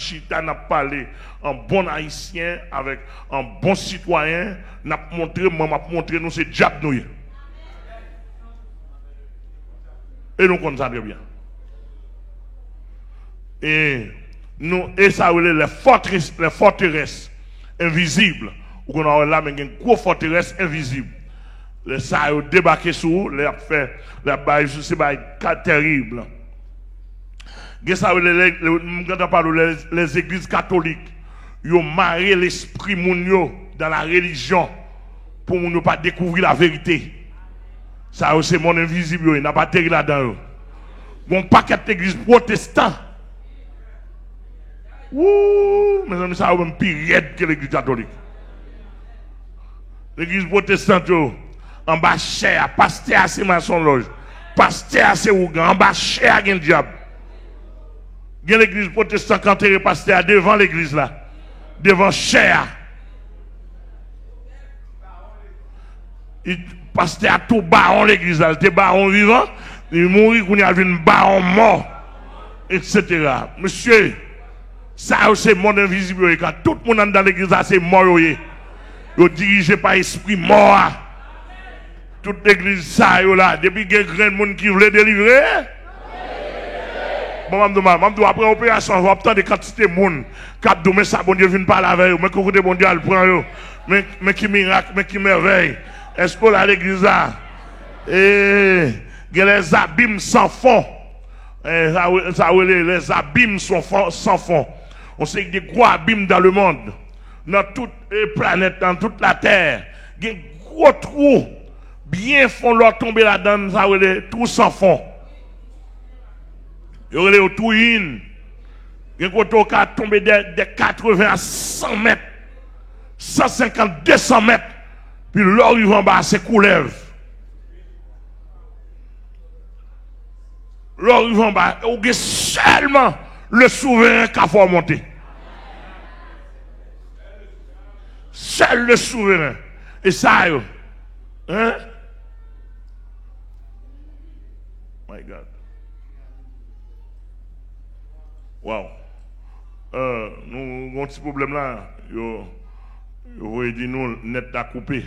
chita, n'a parlé en bon haïtien, avec un bon citoyen, n'a montré, nous, c'est diable nous. Et nous comprenons ça très bien. Et ça, les forteresses invisibles. Ou qu'on a là, mais une grosse forteresse invisible. Les ça ont débarqué sur vous, les fait, c'est terrible. Les églises catholiques, ils ont marié l'esprit mounio dans la religion pour ne pas découvrir la vérité. Ça, c'est mon invisible, il n'a pas terri là-dedans. Bon paquet d'églises protestantes. Ouh, mes amis, ça a même pire que l'église catholique. L'église protestante, en bas cher, pasteur c'est maçon loge, pasteur c'est ougan, en bas cher, il y a un diable. Il y a l'église protestante qui enterre pasteur devant l'église là, devant cher. Pasteur a tout baron l'église là, il était baron vivant, il mourit qu'on y a une baron mort, etc. Monsieur, ça c'est mon invisible, quand tout le monde dans l'église là, c'est mort. Yo dirigé par esprit mort. Toute l'église ça yo là, depuis qu'il y a grand monde qui voulait délivrer. Bon, après l'opération, on va obtenir des quantités de monde. Cap de ça, bon Dieu vient pas la veille, mais côté bon Dieu le prend yo. Mais qui miracle, mais qui merveille. Est-ce que là l'église là il y a les abîmes sans fond. Les abîmes sans fond. On sait qu'il y a des gros abîmes dans le monde. Dans toute la planète, dans toute la terre, il y a des gros trous, bien fond, leur tomber là-dedans, ça veut dire trous sans fond. Il y a des trous in. Il y a des trous qui tombent de 80 à 100 mètres, 150, 200 mètres, puis l'or, il va en bas, c'est couleuvre. L'or, il va en bas, il y a seulement le souverain qui a fait monter. Seul le souverain. Et ça, hein? My God. Wow. Nous avons un petit problème là. Vous voyez, nous, net à couper.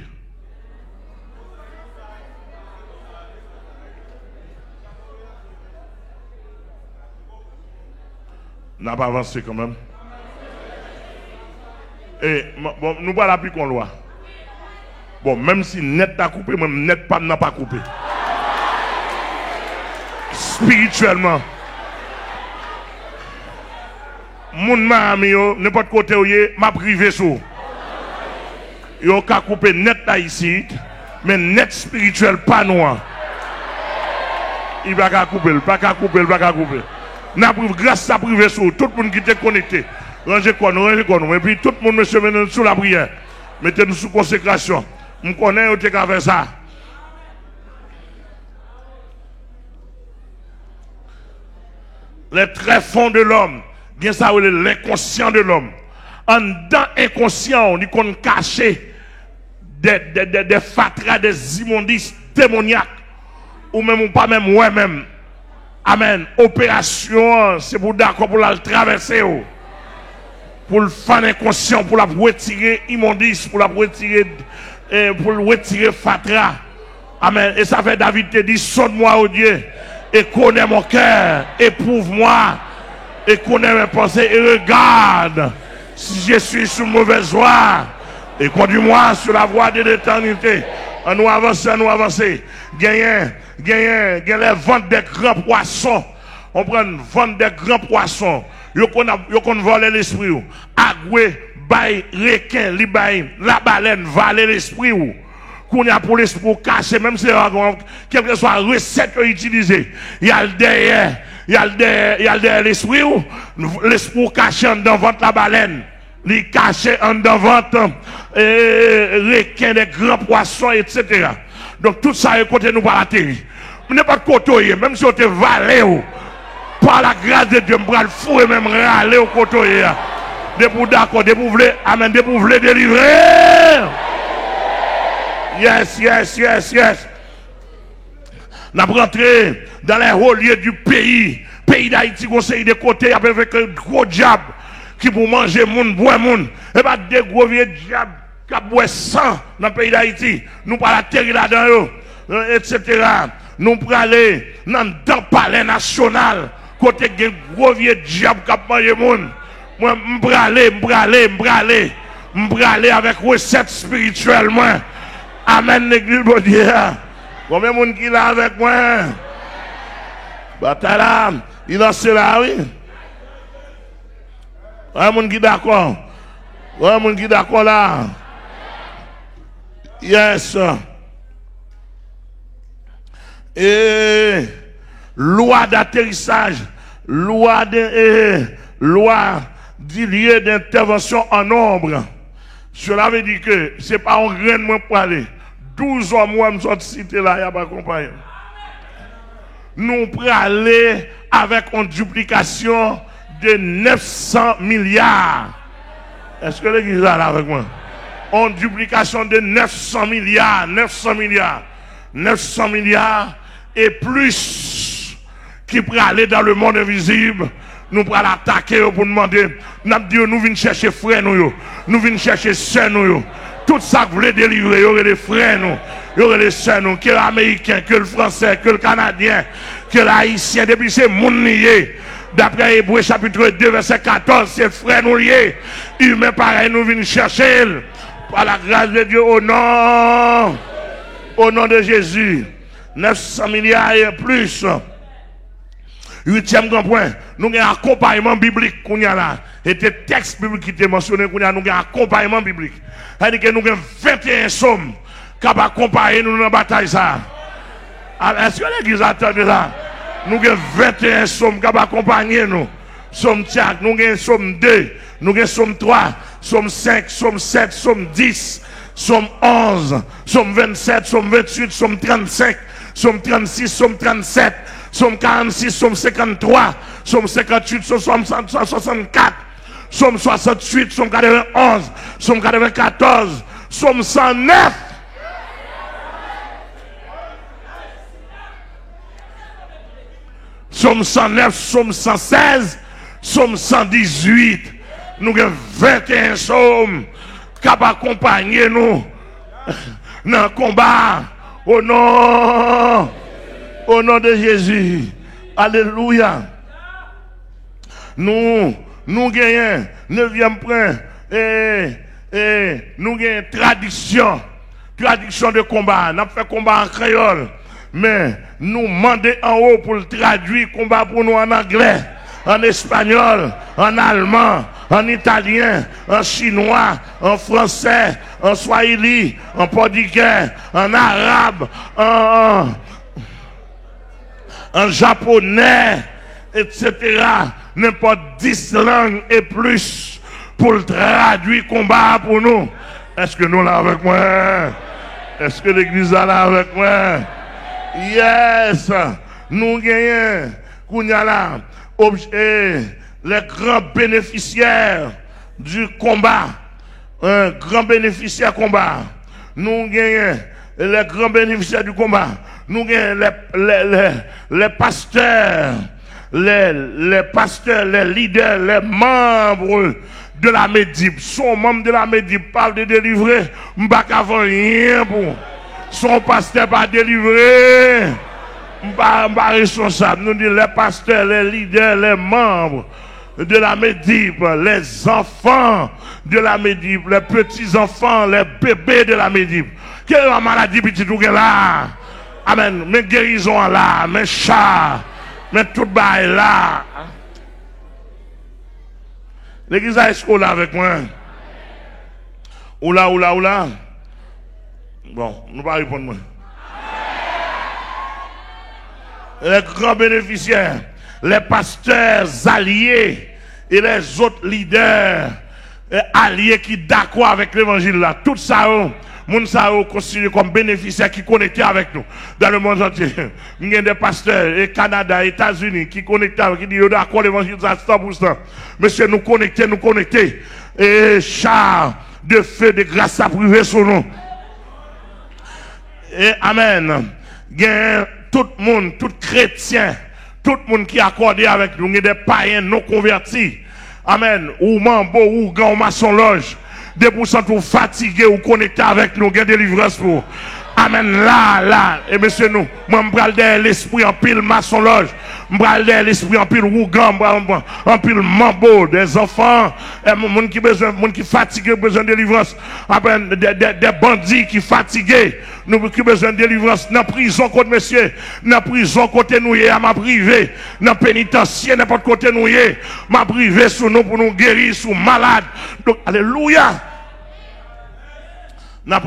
On n'a pas avancé quand même. Et bon, nous pas l'appliquer en loi. Bon, même si net t'a coupé, même net pas n'a pas coupé. Spirituellement. Moun ma ami yo, n'importe côté où yé, m'a privé sous. Yo ka coupé net là ici, mais net spirituel pas noir. Il va ka couper, pas ka couper, pas ka couper. N'a privé grâce à privé sous tout le monde qui était connecté. Rangez quoi nous. Et puis tout le monde, monsieur, mettez-nous sous la prière. Mettez-nous sous consécration. Je connais où tu as fait ça. Les tréfonds de l'homme, bien ça, l'inconscient de l'homme. En dedans inconscient, on dit qu'on cache des fatras, des immondices démoniaques. Ou même, ou pas même, ouais même. Amen. Opération, c'est pour d'accord pour la traverser. Pour le fan inconscient, pour la retirer immondice, pour la retirer, pour le retirer fatra. Amen. Et ça fait David te dit, sonne-moi, oh Dieu, et connais mon cœur, éprouve-moi, et connais mes pensées, et regarde si je suis sur mauvaise voie, et conduis-moi sur la voie de l'éternité. À nous avancer. Gagnez les ventes des grands poissons. On prend vente des grands poissons. Yo kon voler l'esprit ou. Agwe, bay, requin, li bay, la baleine, valer l'esprit ou. Qu'on y a pour l'esprit caché, même si quelle que soit recette utilisée, il y a le derrière l'esprit ou, l'esprit caché en devant ventre la baleine, li caché en devant ventre, requin, des grands poissons, etc. Donc tout ça est côté nous par la terre. N'est pas côté, même si on te valé ou. Par la grâce de Dieu, je vais le fou et même râler au côté. De pour d'accord, de pour vouloir, amen, de pour vouloir délivrer. Yes. Nous avons rentré dans les hauts lieux du pays d'Haïti, conseil de côté, avec un gros diable qui pour manger moun, boire moun, et pas des gros vieux diables qui boivent sang dans le pays d'Haïti. Nous pas la terre là-dedans, etc. Nous pour aller dans le palais national, côté des gros vieux diables qui mangent moun. Moi, m'bralé avec recette spirituelle, moi. Amen, l'église de Dieu. Combien de monde qui est là avec moi? Batala, il lance là, oui. Un monde qui est d'accord. Un monde qui est d'accord là. Yes. Et loi d'atterrissage, loi du lieu d'intervention en nombre. Cela veut dire que ce n'est pas un grain de moi pour aller. 12 hommes, moi, je suis cité là, il n'y a pas de compagnie. Nous pourrons aller avec une duplication de 900 milliards. Est-ce que l'église est là avec moi? Une duplication de 900 milliards, 900 milliards, 900 milliards et plus qui pourraient aller dans le monde invisible. Nous pourrons l'attaquer pour demander. Nous venons chercher frères, nous venons chercher sœurs, nous. Tout ça que vous voulez délivrer, il y aurait les frères, nous. Il y aurait les sœurs, nous. Que l'Américain, que le Français, que le Canadien, que l'Haïtien. Depuis c'est mon lié. D'après Hébreux chapitre 2, verset 14, c'est frères nous liés. Humains pareil, nous venons chercher. Par la grâce de Dieu, au nom de Jésus. 900 milliards et plus. 8e grand point, nous avons un accompagnement biblique qu'on a là. Et des textes bibliques qui étaient mentionnés, nous avons un accompagnement biblique. C'est-à-dire que nous avons 21 sommes qui ont accompagné nous dans la bataille. Est-ce que l'église attend de ça? Nous avons 21 sommes qui ont accompagné nous. Somme Tchak, nous avons somme 2, nous avons somme 3, somme 5, somme 7, somme 10, somme 11, somme 27, somme 28, somme 35, somme 36, somme 37. Somme 46, somme 53, somme 58, somme 64, somme 68, somme 91, somme 94, somme 109. Somme 109, somme 116, somme 118. Nous avons 21 sommes qui ont accompagné nous dans le combat au nom de Jésus. Alléluia. Nous gagnons 9e point. Nous gagnons traduction de combat. Nous avons fait combat en créole. Mais nous demandons en haut pour le traduire combat pour nous en anglais, en espagnol, en allemand, en italien, en chinois, en français, en swahili, en portugais, en arabe, en japonais, etc. N'importe 10 langues et plus pour le traduire combat pour nous. Est-ce que nous là avec moi? Est-ce que l'église est là avec moi? Yes! Nous gagnons, Kounyala, les grands bénéficiaires du combat. Un grand bénéficiaire combat. Nous gagnons les grands bénéficiaires du combat. Nous gagnons les pasteurs, les pasteurs, les leaders, les membres de la Médib. Son membre de la Médib parle de délivrer. M'bak avant rien pour. Son pasteur pas délivré. M'bak responsable. Nous disons les pasteurs, les leaders, les membres de la Médib, les enfants de la Médib, les petits enfants, les bébés de la Médib. Quelle maladie petit tout là? Amen. Mais guérison là, mais chat, mais tout bail là. L'église est-ce qu'on là avec moi? Oula. Bon, nous ne pas répondre moi. Les grands bénéficiaires, les pasteurs alliés et les autres leaders alliés qui d'accord avec l'évangile là, tout ça, moun sa considéré comme bénéficiaires qui connectés avec nous dans le monde entier. Il y a des pasteurs et Canada, États-Unis qui connectés avec nous, qui disent d'accord l'évangile à 100%. Monsieur, nous connecter. Et char de feu de grâce à priver sur nous. Et amen. Il y a tout le monde, tout chrétien, tout le monde qui est accordé avec nous, il y a des païens non convertis. Amen. Ou mambo, ou grand maçon loge. 2% ou fatigué ou connecté avec nous, gain délivrance pour. Amen. Là. Et monsieur nous, moi, je parle de l'esprit en pile maçon loge. Je parle de l'esprit en pile rougan, en pile mambo, des enfants, moun qui besoin, moun qui fatigué, besoin de délivrance. Amen. Des bandits qui fatigués, nous qui besoin de délivrance. Dans la prison contre monsieur, dans la prison côté nous, à ma privée, dans le pénitencier, n'importe côté nous, ma privée sur nous pour nous guérir, sous malades. Donc, alléluia. N'a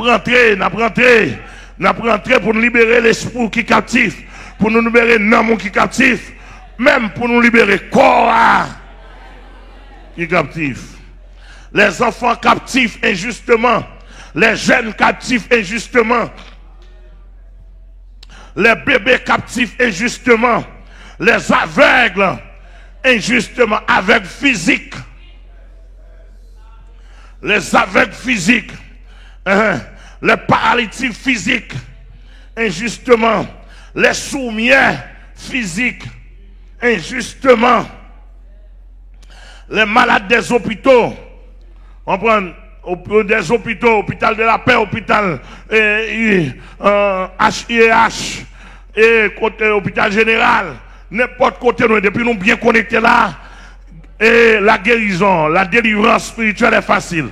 rentré pour nous libérer l'esprit qui est captif, pour nous libérer l'âme qui est captif, même pour nous libérer le corps qui est captif. Les enfants captifs injustement, les jeunes captifs injustement, les bébés captifs injustement, les aveugles injustement, aveugles physiques, les aveugles physiques. Les paralytiques physiques, injustement, les sourds-muets physiques, injustement, les malades des hôpitaux, on prend des hôpitaux, hôpital de la paix, hôpital HIH, et côté hôpital général, n'importe côté, depuis nous bien connectés là, et la guérison, la délivrance spirituelle est facile.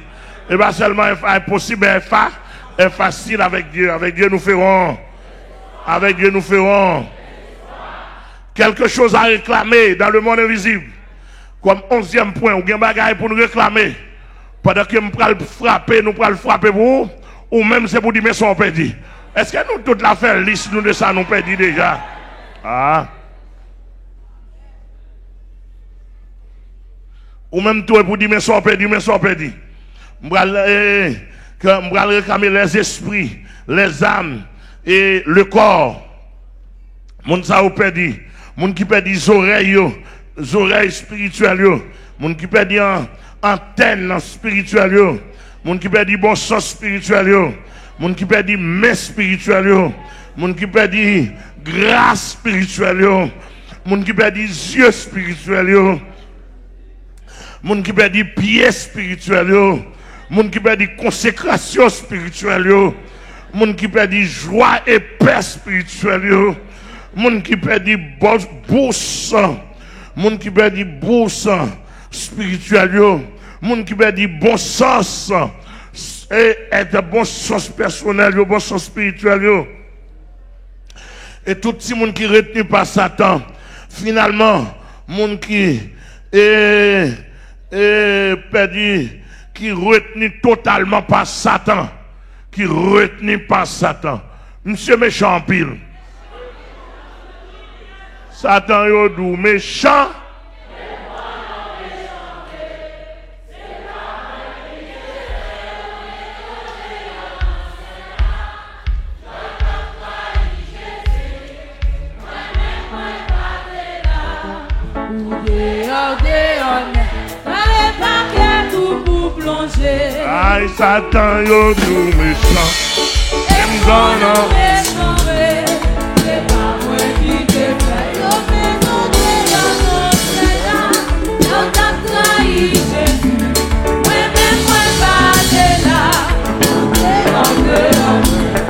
Et pas seulement impossible, est facile avec Dieu. Avec Dieu nous ferons. Avec Dieu nous ferons. Quelque chose à réclamer dans le monde invisible. Comme 11e point, ou bien bagaille pour nous réclamer. Pendant que nous allons frapper, nous allons frapper pour ou même c'est pour dire mais sont perdus. Est-ce que nous toute la faire liste nous de ça nous perdus déjà? Ah. Ou même tout pour dire mais sont perdus, mais sont perdus. Je vais réclamer les esprits, les âmes et le corps. Moun sa ou perdu. Moun qui perd les oreilles spirituelles. Moun qui perd antennes spirituelles. Moun qui perd bon sens spirituel. Moun qui perd main spirituelle. Moun qui perd grâce spirituelle. Moun qui perd yeux spirituels. Moun qui perd pieds spirituels. Moun qui perd consécration spirituelle, moun qui perd joie et paix spirituelle, moun qui perd bourse, moun qui perd bourse spirituelle, moun qui perd bon sens et être bon sens personnel, bon sens spirituel. Et tout ce monde qui est retenu par Satan, finalement, moun qui est perdu, qui retenu totalement par Satan, qui retenu par Satan. Monsieur méchant pile. Satan yo dou méchant. Aïe, Satan, yo nous méchant. J'aime gonna. C'est pas moi qui te fais. Yo fais ton déyant, c'est là. Yo t'as trahi Jésus. Moi-même, moi, pas de là.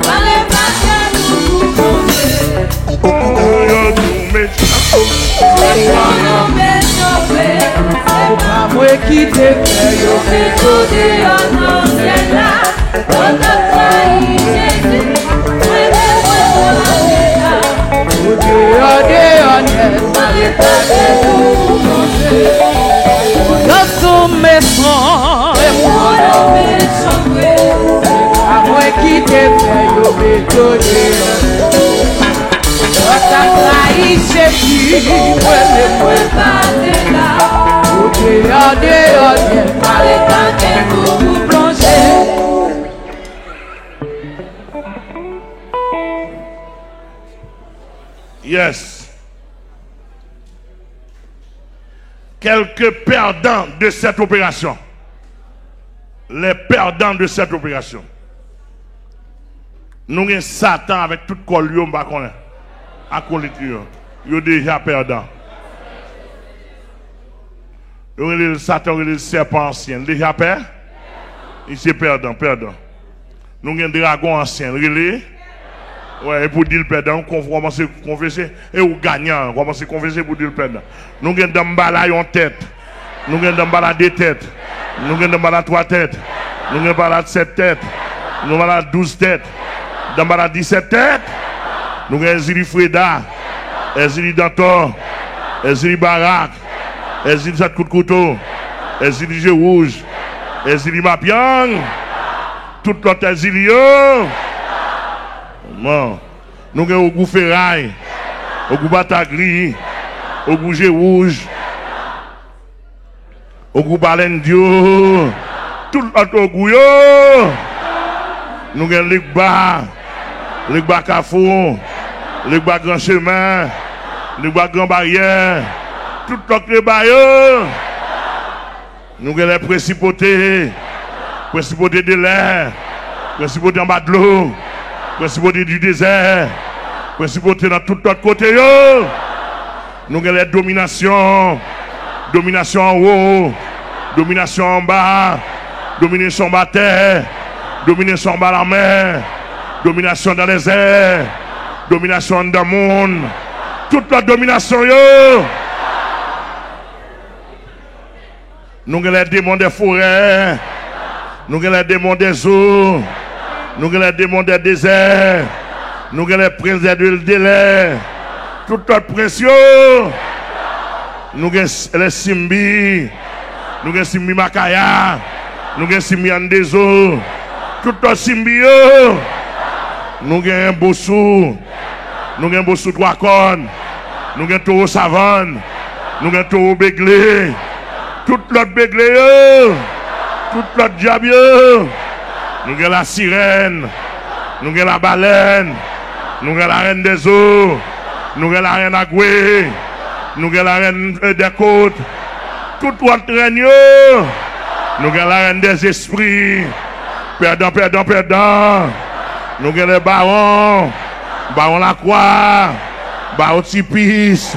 Fallait pas que nous yo nous méchant. C'est pas moi qui te fais. Yo fais ton déyant, c'est là. Yo t'as trahi Jésus. Moi-même, moi, pas de là. Fallait pas que nous yo sou méchant. À moi qui te fait, yo m'étonné. Yo t'as trahi Jésus. Moi pas de là. Fallait pas que vous plongez. Yes. Quelques perdants de cette opération. Les perdants de cette opération. Nous avons Satan avec tout le col, à collectif. Ils sont déjà perdants. Le Satan, le serpent ancien. Déjà père? Il s'est perdant. Nous avons un dragon ancien. Ouais, et pour dire le perdant, on commence à confesser. Et ou gagnant, on commence à confesser pour dire le perdant. Nous avons dans Mbala une tête. Nous avons dans Mbala 2 têtes. Nous avons dans Mbala 3 têtes. Nous avons dans Mbala 7 têtes. Nous avons dans 12 têtes. Dans Mbala 17 têtes. Nous avons Zili Freda. Zili Dantor. Zili Barak. Zili Sat Coup de Couteau. Zili Jeu Rouge. Zili Mapiang. Tout l'autre Zili. Non. Nous avons au goût ferraille, au goût batagri, au goût Jeu Rouge, au goût baleine Dieu, tout l'autre goût. Nous avons les bas Cafou, les bas Grand Chemin, les bas Grand Barrière, tout l'autre bas. Nous avons les principautés de l'air, principautés en bas de l'eau. Principauté du désert, principauté dans tout autre côté. Nous avons les dominations, domination en haut, domination en bas, domination en bas terre, domination en bas la mer, domination dans les airs, domination dans le monde, toute la domination. Nous avons les démons des forêts, nous avons les démons des eaux. Nous avons les démons des déserts. Nous avons les princes de délai. Tout notre précieux. Nous avons les Simbi. Nous avons Simbi Makaya. Nous avons Simbi Andezo. Tout notre Simbi. Nous avons un Bossou. Nous avons un Bossou Douakon. Nous avons un Taureau Savane. Nous avons un Taureau Béglé. Tout notre Béglé. Tout notre Diable. Nous avons la sirène, nous avons la baleine, nous avons la reine des eaux, nous avons la reine Agoué, nous avons la reine des côtes, tout votre reine, nous avons la reine des esprits, perdant. Nous avons les barons, baron la croix, baron Tipis,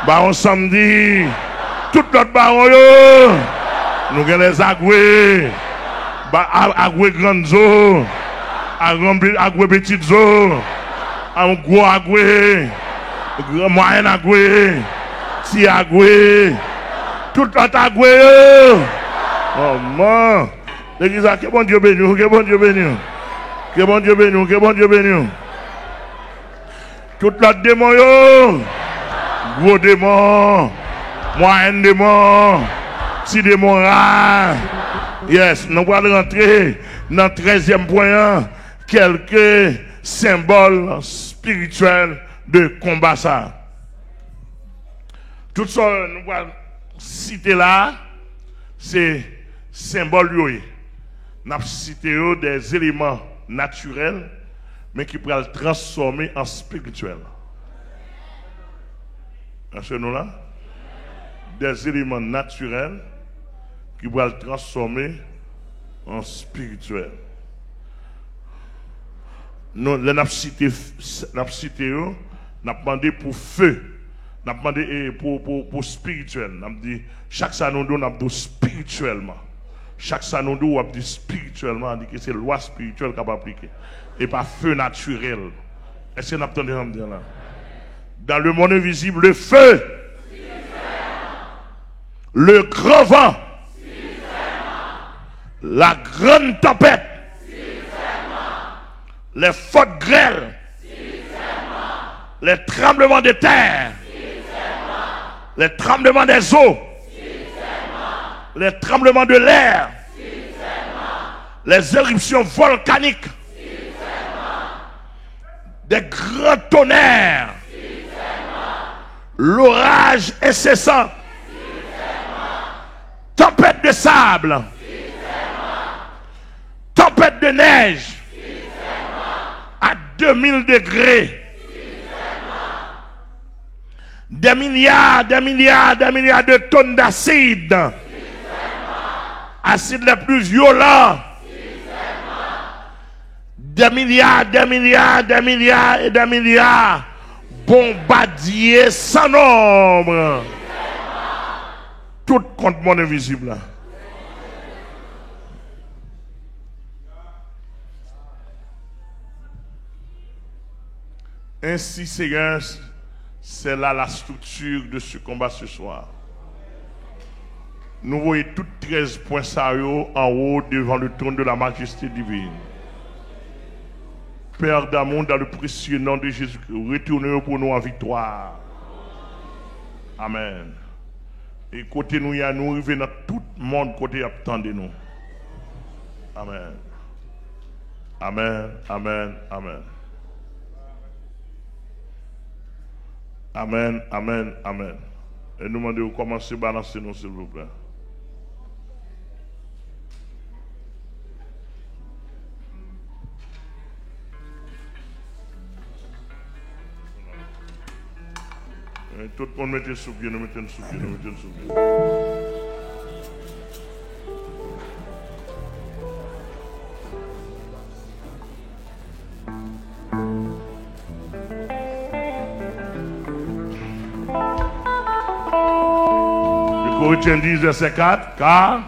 baron Samedi, tout notre baron, nous avons les Agoué. Agoué grande zo, agoué petite zo, un gros agoué, moyen agoué, petit agoué, tout l'autre agoué. Oh man, l'église a que bon Dieu béni, que bon Dieu béni, que bon Dieu béni, que bon Dieu béni. Tout l'autre démon, gros démon, moyen démon, petit démon rare. Yes, nous allons rentrer dans le 13e point, quelques symboles spirituels de combat. Ça. Tout ça, nous allons citer là, c'est symbole. Nous allons citer des éléments naturels, mais qui pourraient le transformer en spirituel. Nous là? Des éléments naturels qui va le transformer en spirituel. Nous, les n'a cité, n'a demandé pour feu, n'a demandé pour spirituel. N'a dit chaque sanodo n'a dit spirituellement. Chaque sanodo a dit spirituellement, a dit que c'est loi spirituelle qu'on va appliquer et pas feu naturel. Est-ce que n'a entendu dire là? Dans le monde invisible, le feu, le grand vent, la grande tempête, les fortes grêles, les tremblements de terre, les tremblements des eaux, les tremblements de l'air, les éruptions volcaniques, des grands tonnerres, l'orage incessant, tempête de sable, tempête de neige à 2000 degrés, des milliards de tonnes d'acide, acide les plus violents, des milliards bombardiers sans nombre. tout contre mon invisible là. Ainsi, Seigneur, c'est là la structure de ce combat ce soir. Nous voyons tous 13 points sérieux en haut devant le trône de la majesté divine. Père d'amour, dans le précieux nom de Jésus-Christ, retournez pour nous en victoire. Amen. Et côté nous, il y a nous, arrivons dans tout le monde, côté attendez-nous. Amen. Amen, amen, amen. Amen, amen, amen. Et nous demandons de commencer à balancer nous, s'il vous plaît. Tout le monde mettez sous pied, nous mettons sous pied, nous mettons sous pied. Corinthiens 10, verset 4, car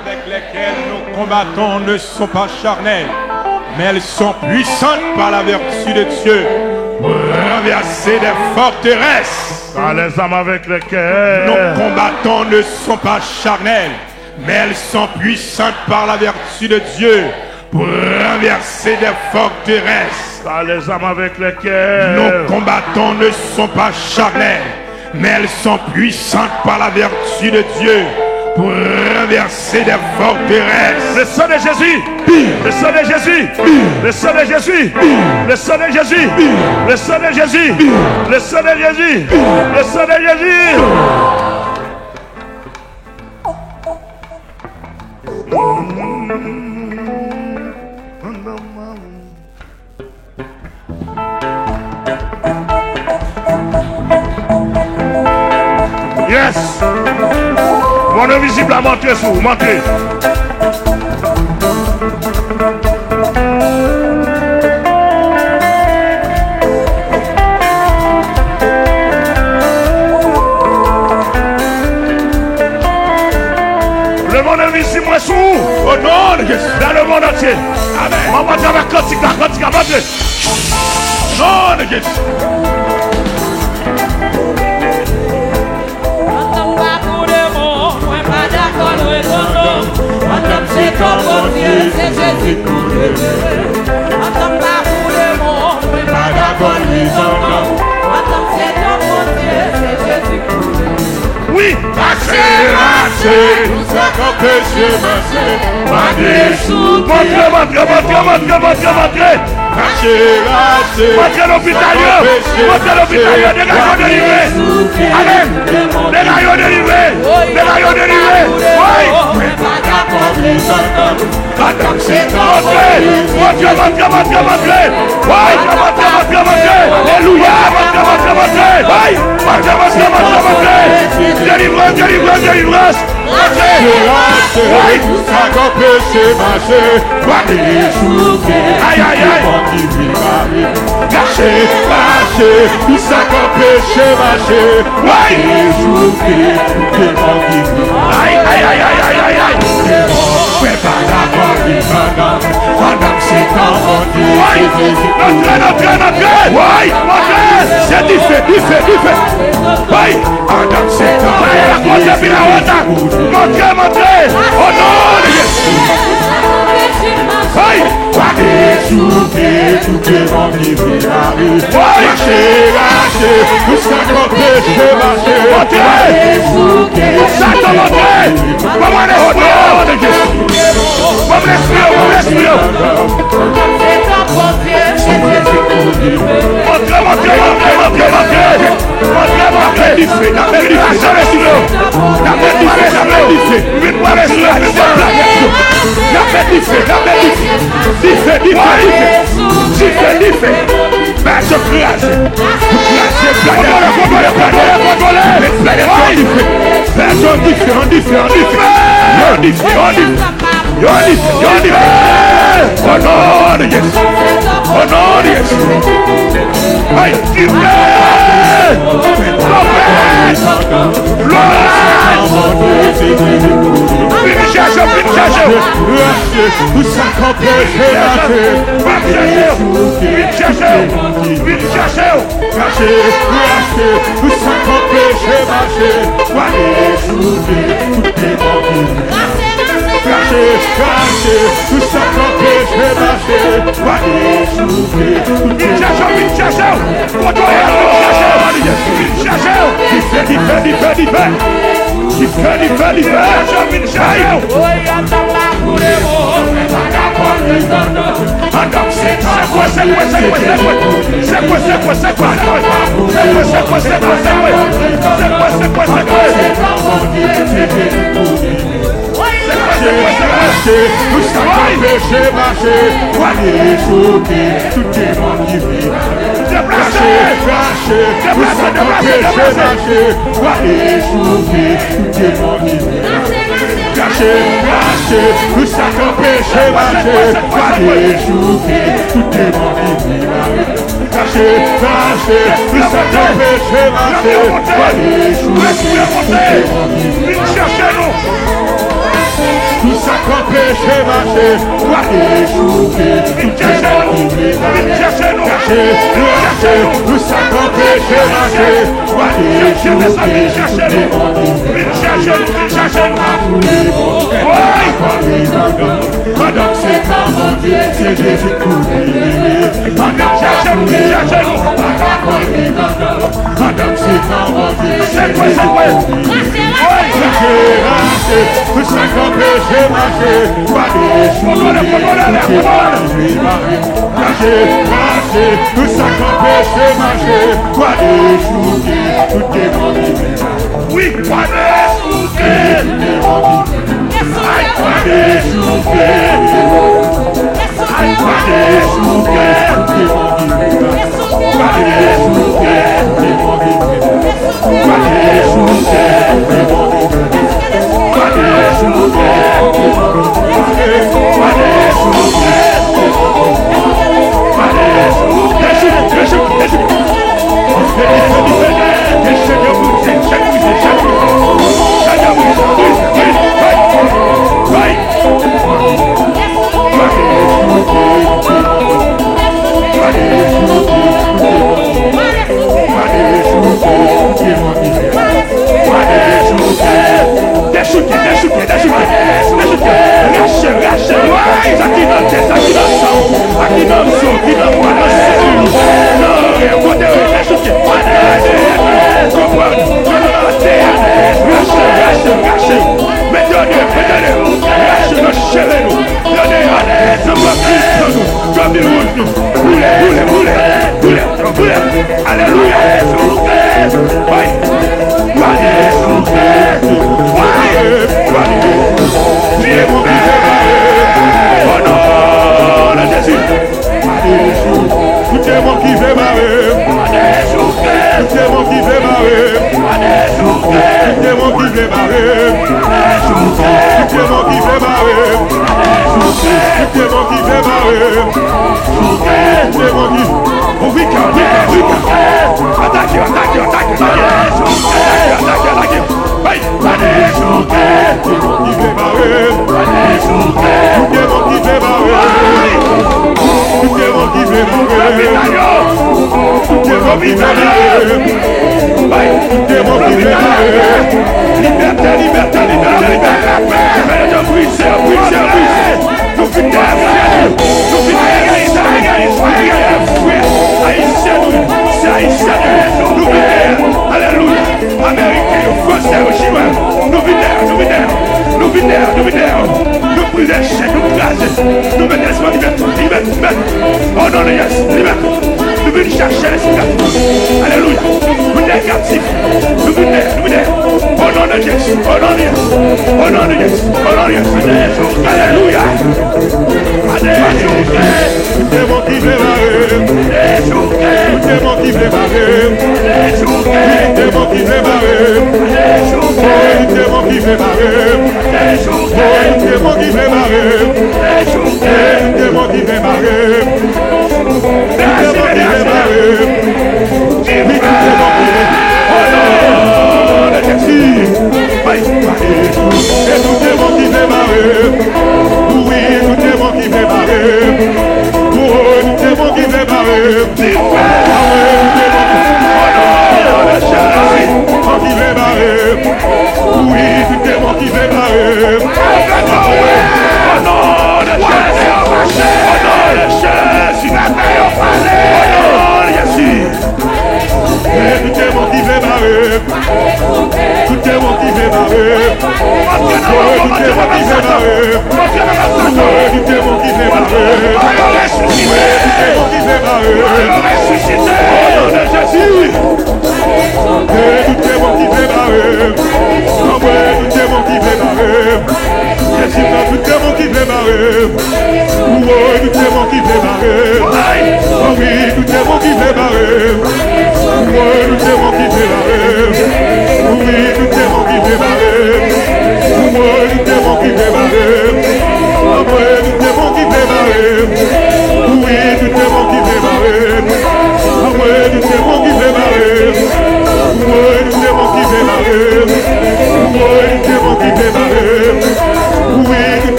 avec lesquels nous combattons ne sont pas charnels, mais elles sont puissantes par la vertu de Dieu pour renverser des forteresses. Car les âmes avec lesquelles nous combattons ne sont pas charnels, mais elles sont puissantes par la vertu de Dieu pour renverser des forteresses. Car les âmes avec lesquelles nous combattons ne sont pas charnels, mais elles sont puissantes par la vertu de Dieu pour renverser des forteresses. Le sang de Jésus, le sang de Jésus, le sang de Jésus, le sang de Jésus, le sang de Jésus, le sang de Jésus, le sang de Jésus. Yes! Mon invisible a montré sous vous, montrez. Le monde invisible est sous vous. Au nom de Jésus. Dans le monde entier. Amen. Maman, tu vas cantique, cantique, montrez. Au nom de Jésus. C'est comme mon Dieu, c'est Jésus pour le attends pas pour le monde, mais pas d'accord les hommes. Attends, c'est comme mon Dieu, c'est Jésus pour le oui, marchez, nous savons péché, marchez, montrez, montrez. Montrez l'hôpital, délivré. Amen. Délivré. Oui. Attends, c'est comme Montrez. Alléluia. Délivrance. nous savons péché, marchez, aïe, aïe, aïe. Marchez, nous savons péché, marchez, Aïe, aïe, aïe, aïe, aïe, aïe, aïe. C'est du fait. Oui, Adam, c'est montrez. Oh non, Oh non!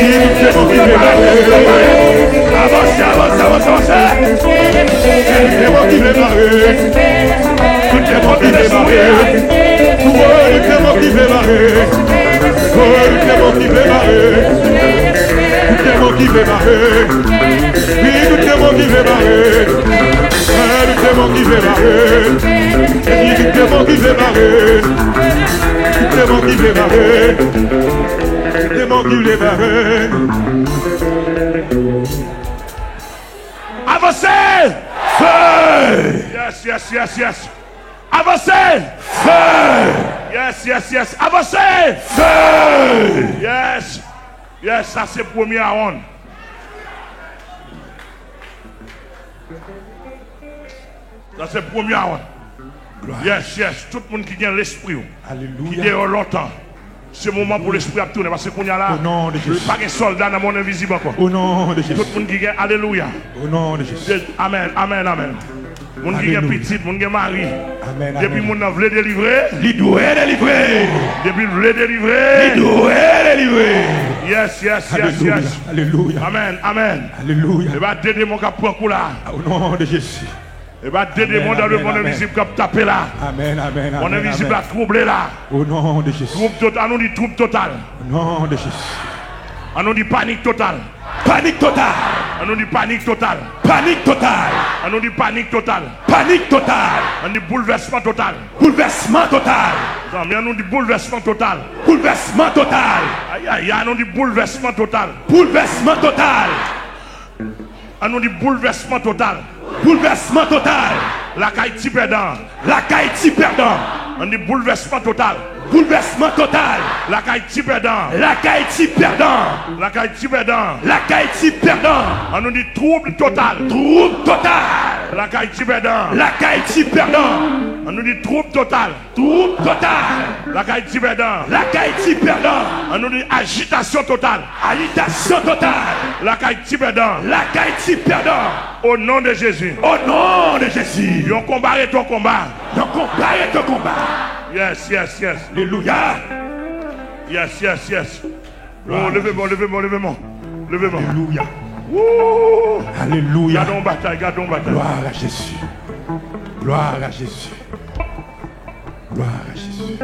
démon qui veut barrer. Avancez, avancez, avancez, avancez. Le démon qui veut barrer. Le démon qui veut barrer. Oh, le démon qui veut barrer. Oh, le démon qui veut barrer. Le démon qui veut barrer. Oui, le démon qui veut barrer. Le démon qui veut barrer. Le démon qui veut barrer. Le démon qui veut barrer. Le démon qui veut barrer. Avancez! Feu! Yes, yes, yes, yes. Avancez! Feu! Yes, yes, yes. Avancez! Feu! Yes. Yes, ça c'est premier round. Ça c'est premier round. Yes, yes. Tout le monde qui a l'esprit, qui Alléluia. est longtemps. C'est le moment pour l'esprit à tourner parce qu'on y a là. Au nom de Jésus. Pas de soldat dans mon invisible encore. Au nom de Jésus. Tout le monde qui a Alléluia. Au nom de Jésus. Amen, amen, amen. Mon qui a Alléluia. petit, mon qui a mari. Amen. Depuis mon a voulu délivrer. Il doit délivrer. Depuis voulu délivrer. Il doit délivrer. Yes, yes, yes, Alléluia. yes. Alléluia. Amen, amen. Alléluia. Et bah dédé mon cap pour là. Au nom de Jésus. Et bah dédé mon dans le monde invisible cap taper là. Amen, amen, Mon amen. invisible a Amen. troublé là. Au nom de Jésus. Trouble total, on dit trouble total. Au nom de Jésus. On dit panique totale. Panique totale. On dit panique totale. Panique totale. On dit panique totale. Panique totale. On dit bouleversement total. Bouleversement total. Mais on dit bouleversement total. Bouleversement total. Aïe aïe aïe, on dit bouleversement total. Bouleversement total. On dit bouleversement total. Bouleversement total. La Haïti perdant. La Haïti perdant. On dit bouleversement total. Bouleversement total. La Haïti perdant. La Haïti perdant. La Haïti perdant. La Haïti perdant. On nous dit trouble total. Trouble total. La Haïti perdant. La Haïti perdant. On nous dit trouble total. Trouble total. La Haïti perdant. La Haïti perdant. On nous dit agitation totale. Agitation totale. La Haïti perdant. La Haïti perdant. Au nom de Jésus. Au nom de Jésus. Yon combat et ton combat. Donc combat et ton combat. Yes, yes, yes. Alléluia. Yes, yes, yes. Oh, levez-moi, levez-moi, levez-moi. Levez-moi. Alléluia. Wouh. Alléluia. Gardons bataille, gardons bataille. Gloire à Jésus. Gloire à Jésus. Gloire à Jésus.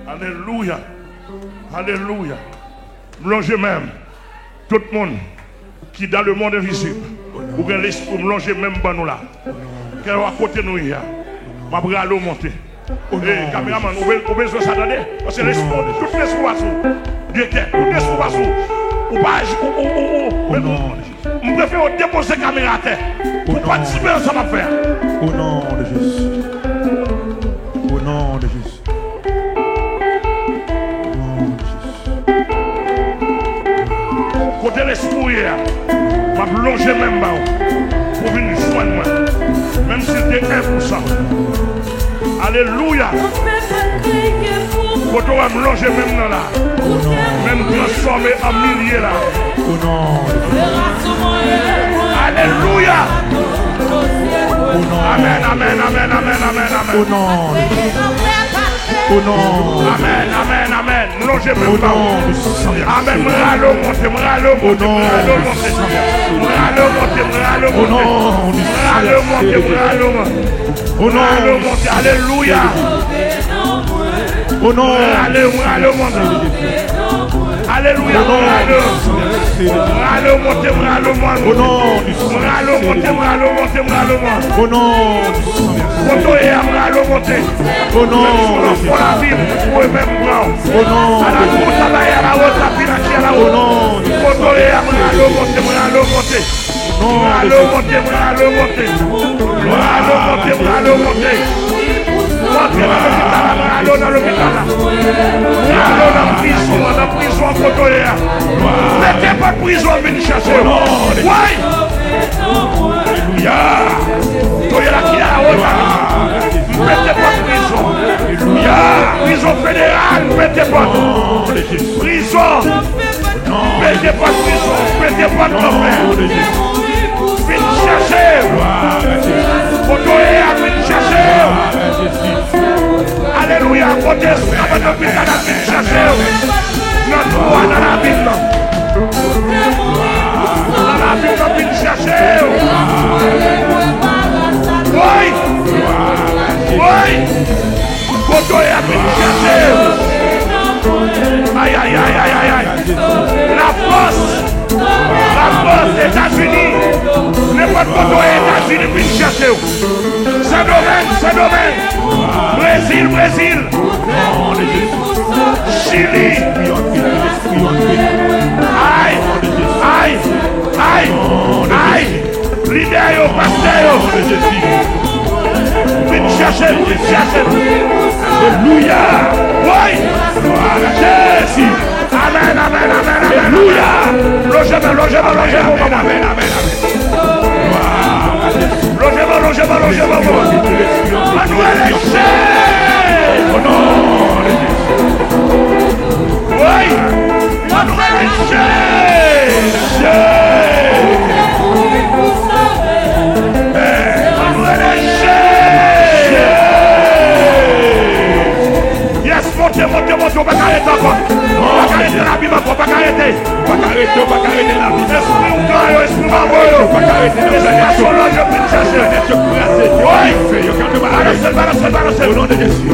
Alléluia. Alléluia. Mélangez même tout le monde qui est dans le monde invisible. Ou bien l'esprit mélangez même dans nous là. Qui est à côté de nous hier. Ma bras monter. Et caméraman, on besoin de ça d'aller. Parce que l'esprit, tout l'esprit va sous. Tout l'esprit va sous. Ou pas, on préfère déposer la caméra à terre. Pour participer à ça va faire. Au nom de Jésus. Au nom de Jésus. Côté l'esprit hier, m'a plongé même bas pour venir joindre moi. Même si c'était 1%. Alléluia. Côté on va me longer même dans là. Même transformé en milliers là. Au nom de Alléluia. Jésus. Amen, amen, amen, amen, amen, Au amen. nom de Jésus. Au nom de Jésus. Amen, amen, amen. Longer Au même bas. nom de Jésus. Amen, m'ralo monter, m'ralo monter, m'ralo monter. M'ralo monter, m'ralo Au monter. nom de M'ralo monter, Jésus. m'ralo monter. Au nom M'ralo monter. Alléluia. Au nom M'ralo monter. Alléluia. M'ralo monter, m'ralo monter. Au nom du M'ralo monter, m'ralo monter, m'ralo monter. Au nom du Koto et m'ralo monter. Au nom Pour la vie, pour le même bras. Au nom À la route, à la route, à la Au route. nom du Koto et m'ralo monter, m'ralo monter. M'ralo monter, m'ralo monter. M'ralo monter, m'ralo monter. Monter dans l'hôpital. M'ralo dans la prison, Koto et mettez pas de prison, venez chercher. Ouais. Alléluia. Toye la qui a haute. Mettez pas de prison. Alléluia. Prison fédérale, mettez pas de prison. Mettez pas de prison. Mettez pas de l'enfer. Venez chercher. Kotoye a venu chercher. Alléluia. Côté esclave de Pita a venu chercher. Notre roi dans la Bible. Dans la Bible, on a venu chercher. Oui. Oui. Kotoye a venu chercher. Aïe, aïe, aïe, aïe, aïe, aïe. La France, États-Unis, n'importe quoi aux États-Unis, puis chercher. C'est domaine. Brésil. Chili. Aïe. Leader, pasteur. Puis chercher. Alléluia. Oui. Jésus. Amen. Alléluia. Logez-moi. Logez-moi. Manuel Eche. Au nom de Jésus. Oui. Manuel Eche. Manuel Eche. Yes, montez, on va arrêter encore. On va arrêter la Bible encore, on va arrêter. On va arrêter la Bible. Esprit mauvais, on va arrêter la Bible. Au nom de Jésus.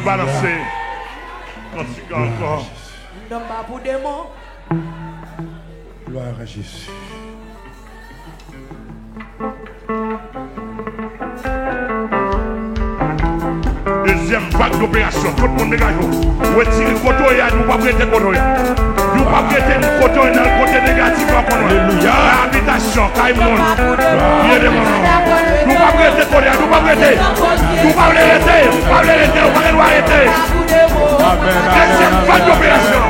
balancer. Continue encore. Non pas pour des mots. Gloire à Jésus. Deuxième vague d'opération, tout le monde dégage. Retirez le côté, nous ne pouvons pas prêter le côté. Nous ne pouvons pas prêter le côté dans le côté négatif. Alléluia. Habitation, Caïmon. Nous ne pouvons pas prêter le côté, nous ne pouvons pas prêter. Nous ne pouvons pas l'arrêter, nous ne pouvons pas l'arrêter, nous ne pouvons pas l'arrêter. Deuxième vague d'opération.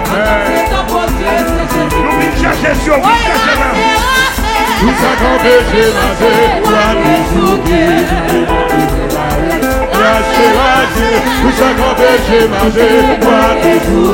Nous venons chercher sur vous, chercher là. Nous savons péché, ma toi nous nous savons péché, ma toi nous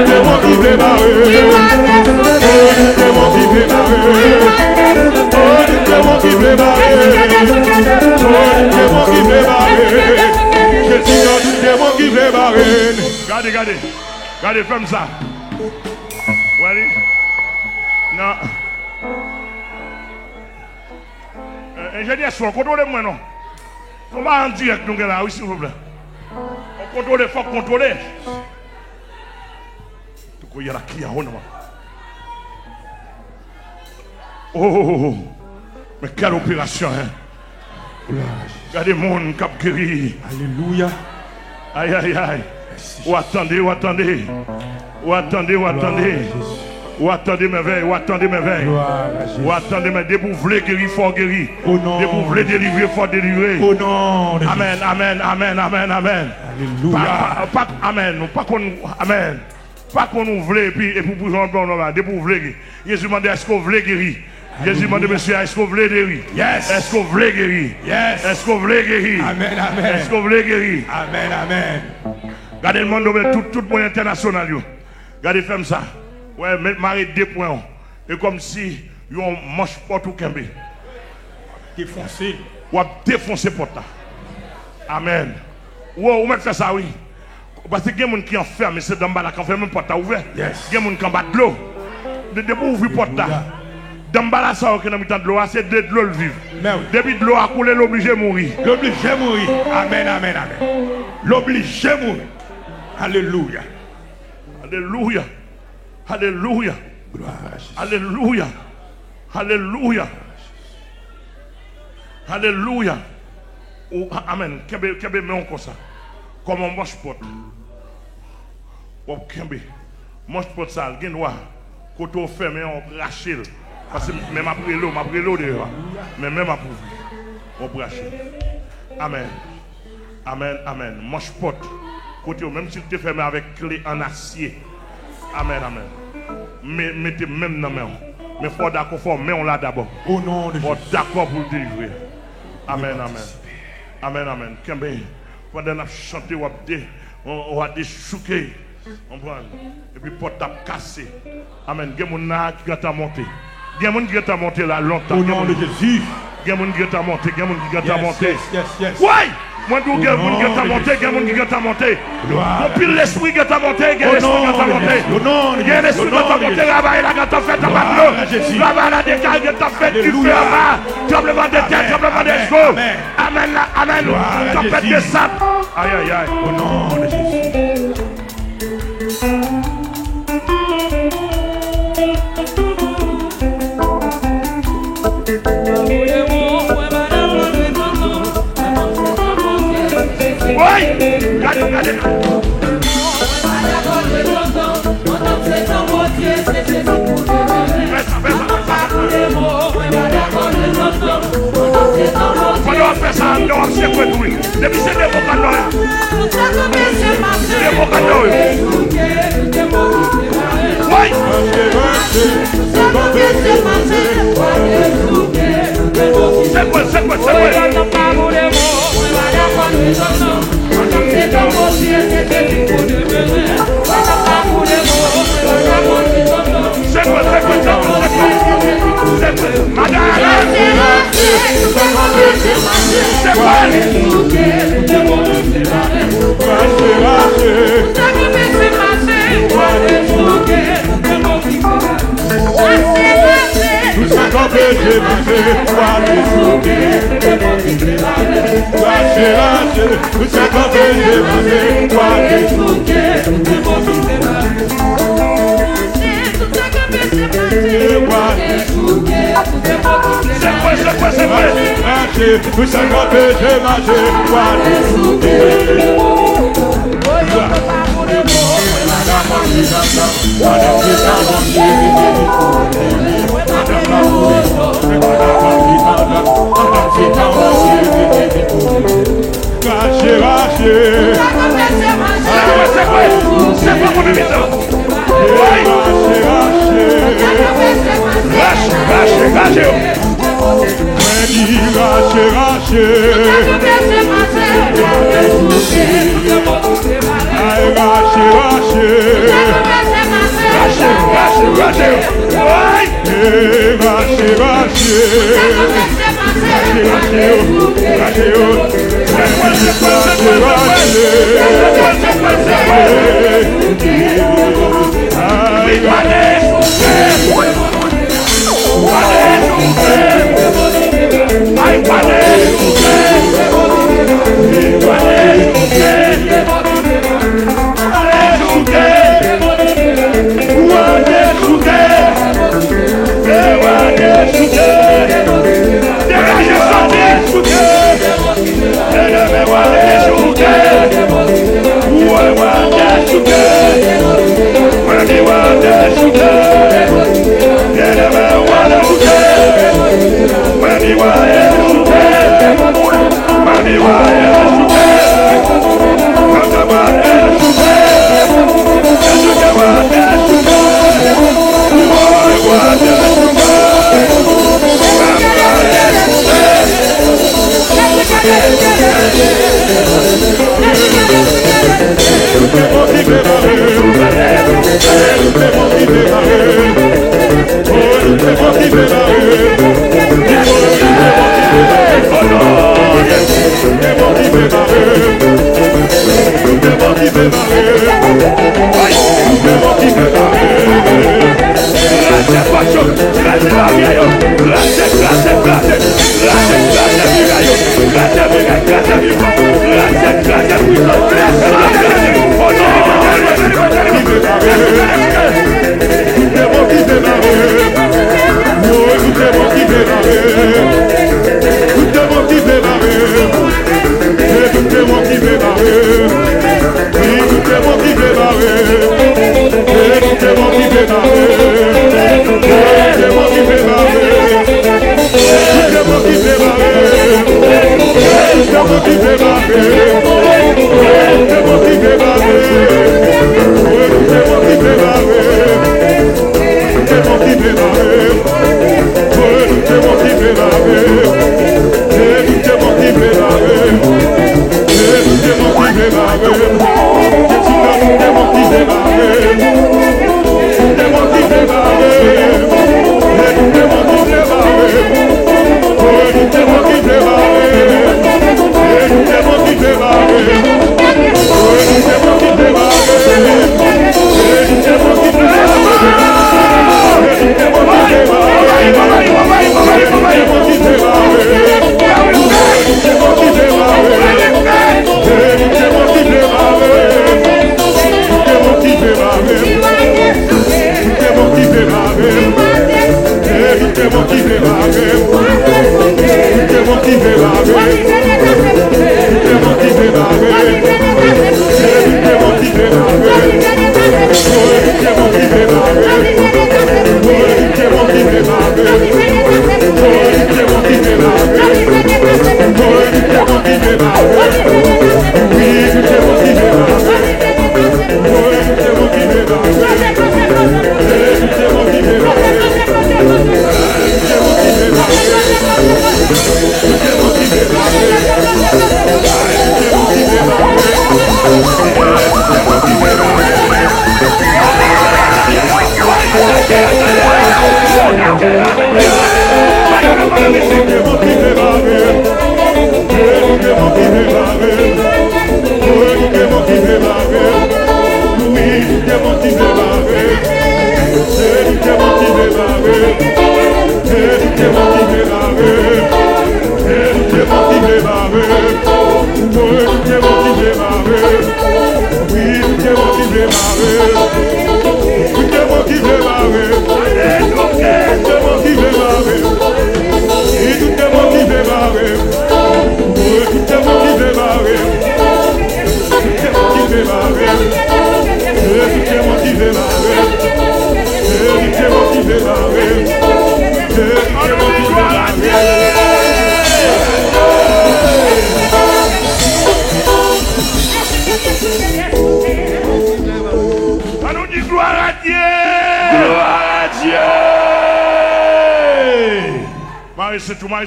Jésus, veut barrer. Tout démon qui veut barrer. Jésus, tout démon qui veut barrer. Regardez, comme ça. Ready? Non. Ingénieur, son contrôlez-moi, non? On va en direct, nous, là, oui, s'il vous plaît. On contrôle, il faut contrôler. Il y a la qui a oh, mais quelle opération, hein? Regardez le monde qui a guéri. Alléluia. Aïe. Ou attendez. Ou attendez mes veilles. Ou attendez mes débouvlés, guéri, fort guéri. Débouvlés, délivré, fort délivré. Au nom de Amen. Alléluia. Amen. Amen. Pas qu'on nous voulait et puis pour nous débouvler. Jésus m'a dit, est-ce qu'on voulait guérir? Jésus m'a dit, monsieur, est-ce qu'on voulait guérir? Yes. Est-ce qu'on voulait guérir? Yes. Est-ce qu'on voulait guérir? Amen. Est-ce qu'on voulait guérir? Amen. Regardez le monde, tout le monde international. Regardez, femme ça. Ouais, marrer 2 points. Et comme si on mange pas tout Kembe. Défoncer. Ou défoncer porte là. Amen. Ou mettre fait ça, oui. Parce que il y a des gens qui enferment, mais c'est dans le qui enferme, même porte ouvert. Il y a des gens qui en battent de l'eau. Depuis ouvrir porte là. Dans le bas, ça, qui est de l'eau, c'est de l'eau vivre. Depuis de l'eau a coulé, l'obligé mourir. L'obligé mourir. Amen. L'obligé mourir. Alléluia. Alléluia. Amen. Kembe met comme ça. Comme on mange porte. Kembe. Mange porte ça, il doit. Quand on ferme, on brache. Parce que même après l'eau dehors. Mais même après on brache. Amen. Mange porte. Même si tu te fermes avec clé en acier. Amen. Mettez même dans la main. Mais il faut d'accord, mais on l'a d'abord. Au nom de Jésus. D'accord pour le délivrer. Amen. Kembe, pendant qu'on chante, on va déchouquer. Et puis porte a cassé. Amen. Il y a des gens qui ont monté. Il y a des gens qui ont monté là longtemps. Au nom de Jésus. Il y a des gens qui ont monté. Yes. Oui! Moi, je dis qu'il y a des gens qui ont monté. Il y a des gens qui ont monté. Depuis l'esprit qui a monté, il y a l'esprit qui a monté. Il y a l'esprit qui a monté là-bas. Il a fait un bateau. Là-bas, la décale qui a fait du feu là-bas. Tremblement de terre, tremblement d'esco. Amen. Tempête de sable. Aïe. Au nom de Jésus. Regardez.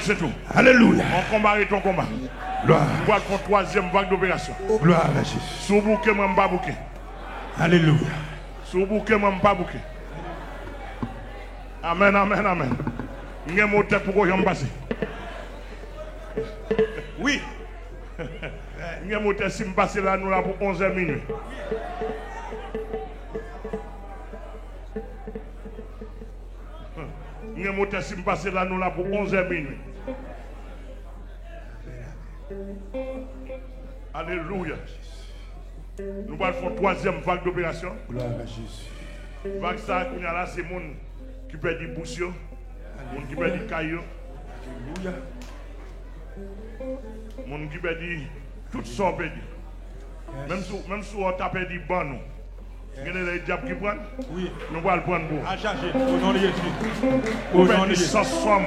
C'est tout. Alléluia. On combat et ton combat. Gloire. On va contre troisième vague d'opération. Gloire à Jésus. Sous bouquet, moi, pas bouquet. Alléluia. Sous bouquet, moi, pas bouquet. Amen, amen, amen. Nous avons mon tête pour qu'on y passe. Oui. Je monte si je passe là, nous là pour 11h minuit. Je monte si je passe là, nous là pour 11h minuit. Alléluia. Nous allons faire une troisième vague d'opération. Gloire à Jésus. Vague ça, là, c'est le monde qui perd des bouchons, le monde qui perd des cailloux, Alléluia. le monde qui perd tout ça perdu. Même si on a perdu ban nous. Vous avez les diables qui prennent? Oui. Nous allons le prendre pour. À charger. Au nom de Jésus. Au Au nom nom de de Jésus. 160.